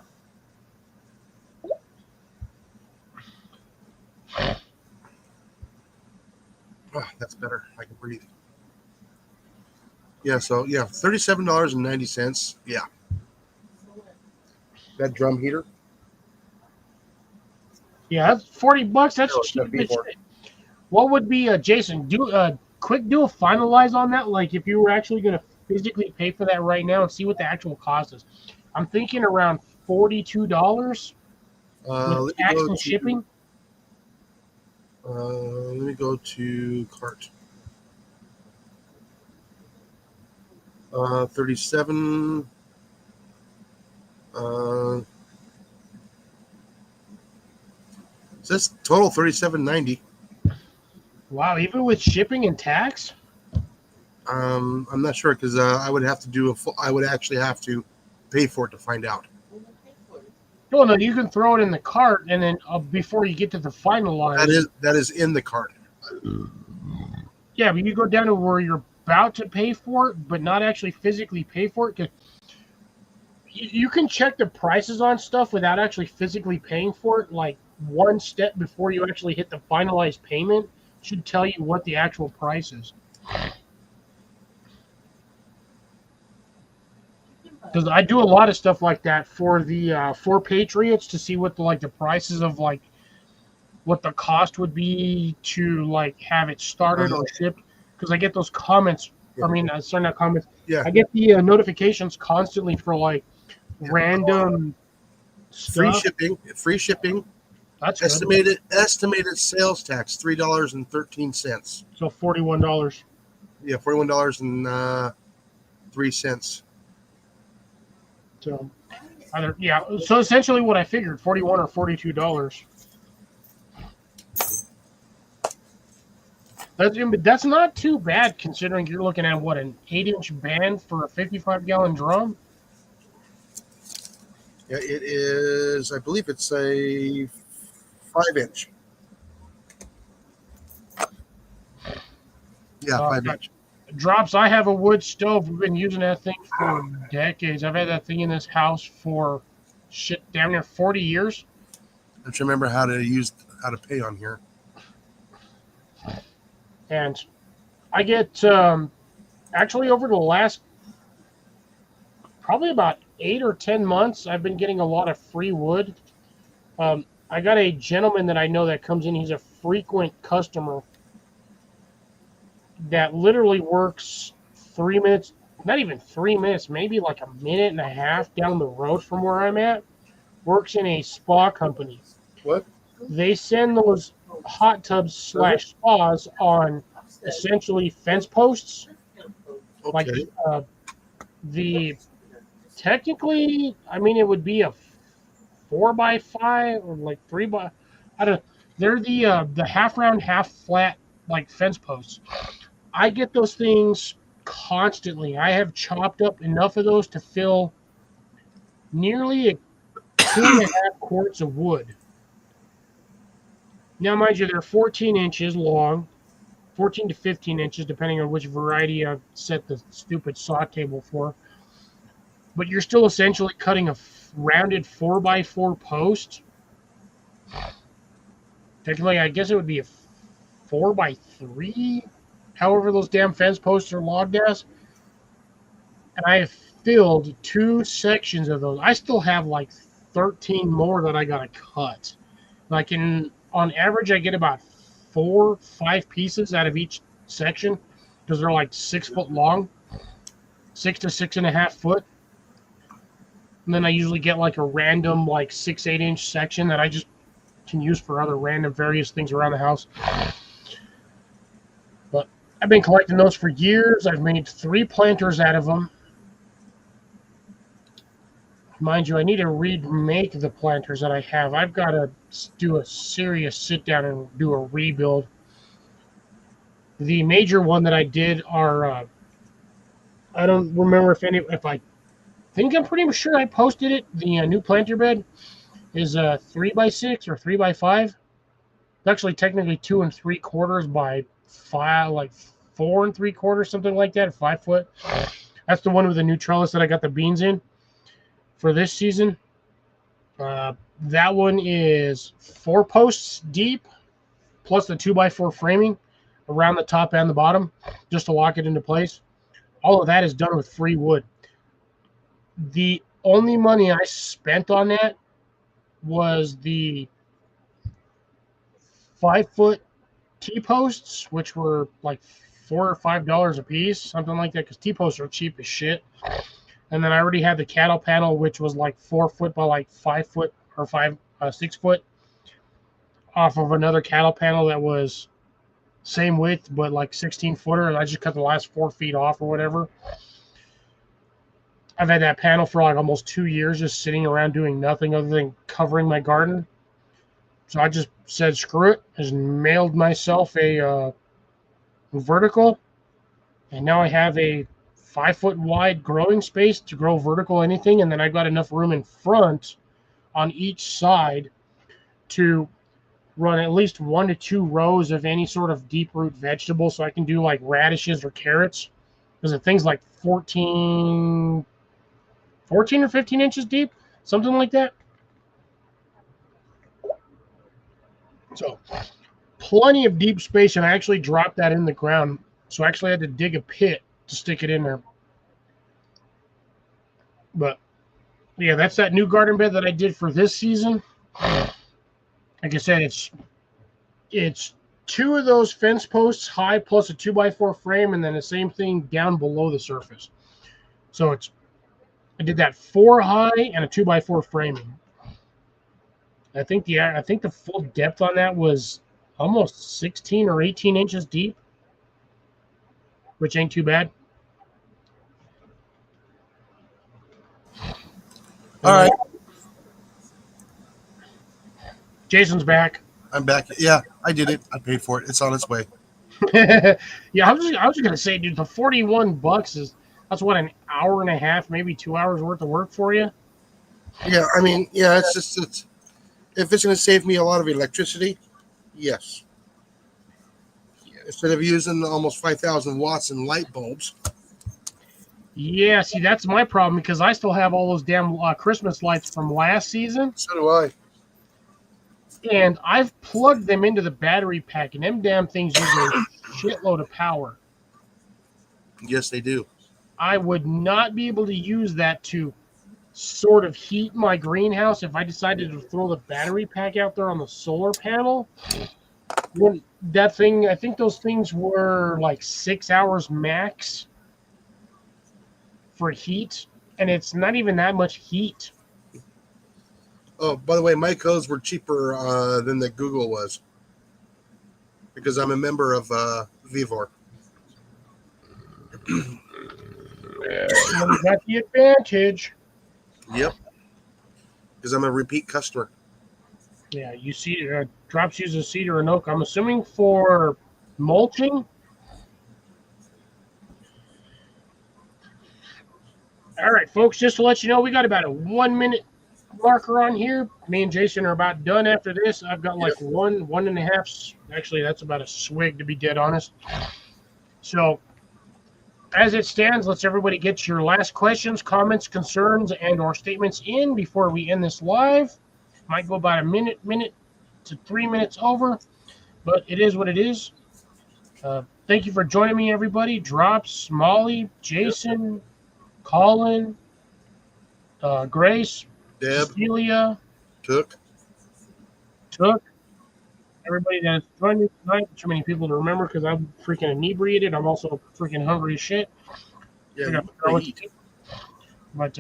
Oh, that's better. I can breathe. Yeah, so yeah, $37.90. Yeah. That drum heater. Yeah, that's $40. That's No, it's cheap gotta be as more. shit. What would be, Jason, do a finalize on that? Like, if you were actually going to physically pay for that right now and see what the actual cost is. I'm thinking around $42 with Let me tax go and to shipping. let me go to cart. 37. Says total $37.90. Wow, even with shipping and tax? I'm not sure because I would have to do a full. I would actually have to pay for it to find out. Well, no, you can throw it in the cart, and then before you get to the finalize. That is in the cart. Yeah, but you go down to where you're about to pay for it, but not actually physically pay for it. Cause you can check the prices on stuff without actually physically paying for it. Like one step before you actually hit the finalized payment should tell you what the actual price is. Because I do a lot of stuff like that for the for Patriots to see what the prices of what the cost would be to have it started or shipped. Because I get those comments. I mean, sorry, not comments. Yeah. I get the notifications constantly for random stuff. Free shipping. That's good. Estimated sales tax $3.13. So $41. Yeah, $41.03. So either So essentially, what I figured, $41 or $42. That's not too bad considering you're looking at what, an 8-inch band for a 55-gallon drum. Yeah, it is. I believe it's a 5-inch. Yeah, 5 Uh, inch. Drops. I have a wood stove. We've been using that thing for decades. I've had that thing in this house for shit damn near 40 years. I have to remember how to pay on here. And I get actually over the last probably about 8 or 10 months, I've been getting a lot of free wood. I got a gentleman that I know that comes in. He's a frequent customer that literally works 3 minutes, not even 3 minutes, maybe like a minute and a half down the road from where I'm at. Works in a spa company. What? They send those hot tubs slash spas on essentially fence posts. Like Okay. the technically, I mean, it would be a 4x5 or like 3 by. I don't. They're the half round, half flat like fence posts. I get those things constantly. I have chopped up enough of those to fill nearly 2.5 quarts of wood. Now, mind you, they're 14 inches long, 14 to 15 inches, depending on which variety I've set the stupid saw table for. But you're still essentially cutting a rounded 4x4 post. Technically, I guess it would be a 4x3, however those damn fence posts are logged as. And I have filled 2 sections of those. I still have like 13 more that I gotta cut. Like on average, I get about 4, 5 pieces out of each section because they're like 6 foot long, 6 to 6.5 foot. And then I usually get like a random like 6, 8 inch section that I just can use for other random various things around the house. But I've been collecting those for years. I've made 3 planters out of them. Mind you, I need to remake the planters that I have. I've got to do a serious sit down and do a rebuild. The major one that I did are I don't remember if I think I'm pretty sure I posted it. The new planter bed is 3x6 or 3x5. It's actually technically 2 3/4 by 5, like 4 3/4, something like that. 5 foot. That's the one with the new trellis that I got the beans in for this season. That one is 4 posts deep, plus the 2x4 framing around the top and the bottom, just to lock it into place. All of that is done with free wood. The only money I spent on that was the 5 foot T-posts, which were like $4 or $5 a piece, something like that, because T-posts are cheap as shit. And then I already had the cattle panel, which was like 4 foot by like 5 foot or 6 foot, off of another cattle panel that was same width but like 16 footer, and I just cut the last 4 feet off or whatever. I've had that panel for like almost 2 years, just sitting around doing nothing other than covering my garden. So I just said screw it, just mailed myself a vertical, and now I have a 5 foot wide growing space to grow vertical anything, and then I got enough room in front on each side to run at least 1 to 2 rows of any sort of deep root vegetable, so I can do like radishes or carrots, because the thing's like 14 or 15 inches deep, something like that. So plenty of deep space, and I actually dropped that in the ground, so I actually had to dig a pit to stick it in there. But yeah, that's that new garden bed that I did for this season. Like I said, it's 2 of those fence posts high plus a 2x4 frame, and then the same thing down below the surface. So I did that 4 high and a 2x4 framing. I think the full depth on that was almost 16 or 18 inches deep, which ain't too bad. All right. Jason's back. I'm back. Yeah, I did it. I paid for it. It's on its way. Yeah, I was just gonna say, dude, the $41 that's what, an hour and a half, maybe 2 hours worth of work for you. Yeah, I mean, yeah, it's if it's going to save me a lot of electricity, yes. instead of using almost 5,000 watts in light bulbs. Yeah, see, that's my problem because I still have all those damn Christmas lights from last season, So do I. and I've plugged them into the battery pack, and them damn things use a shitload of power. Yes, they do. I would not be able to use that to sort of heat my greenhouse if I decided to throw the battery pack out there on the solar panel. When that thing, I think those things were like 6 hours max for heat, and it's not even that much heat. Oh, by the way, my codes were cheaper than the Google was because I'm a member of Vivor. You got the advantage. Yep. Because I'm a repeat customer. Yeah, you see, Drops uses cedar and oak. I'm assuming for mulching. All right, folks, just to let you know, we got about a 1 minute marker on here. Me and Jason are about done after this. I've got like one and a half. Actually, that's about a swig, to be dead honest. So, as it stands, let's everybody get your last questions, comments, concerns, and or statements in before we end this live. Might go about a minute to 3 minutes over, but it is what it is. Thank you for joining me, everybody. Drops, Molly, Jason, Colin, Grace, Deb, Cecilia, Took. everybody that has joined me tonight. Too many people to remember because I'm freaking inebriated. I'm also freaking hungry as shit. Yeah, But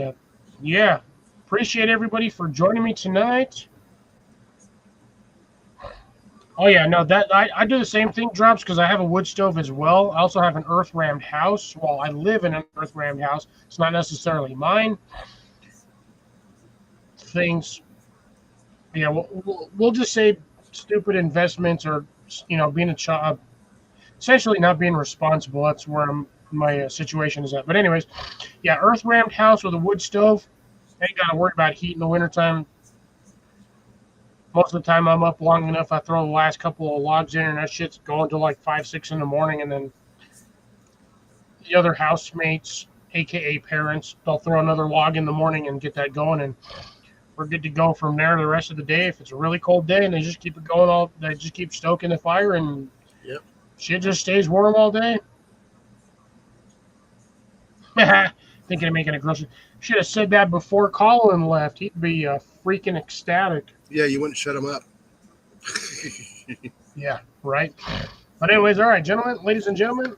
yeah, appreciate everybody for joining me tonight. Oh yeah, no, that I do the same thing, Drops, because I have a wood stove as well. I also have an earth rammed house. Well, I live in an earth rammed house. It's not necessarily mine. Things, yeah, we'll just say stupid investments or being a child, essentially not being responsible. That's where my situation is at. But anyways, yeah, earth rammed house with a wood stove. Ain't got to worry about heat in the wintertime. Most of the time I'm up long enough, I throw the last couple of logs in, and that shit's going till like 5, 6 in the morning, and then the other housemates, aka parents, they'll throw another log in the morning and get that going, and we're good to go from there the rest of the day. If it's a really cold day and they just keep it going they just keep stoking the fire, and shit just stays warm all day. Thinking of making a grocery. Should have said that before Colin left. He'd be freaking ecstatic. Yeah, you wouldn't shut him up. Yeah, right. But anyways, all right, ladies and gentlemen,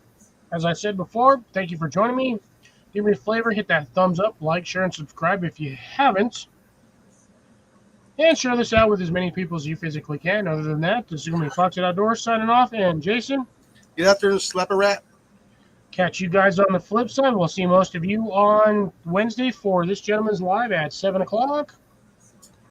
as I said before, thank you for joining me. Give me a flavor. Hit that thumbs up, like, share, and subscribe if you haven't. And share this out with as many people as you physically can. Other than that, this is going to be Fox Outdoors signing off. And Jason, get out there and slap a rat. Catch you guys on the flip side. We'll see most of you on Wednesday for this gentleman's live at 7 o'clock.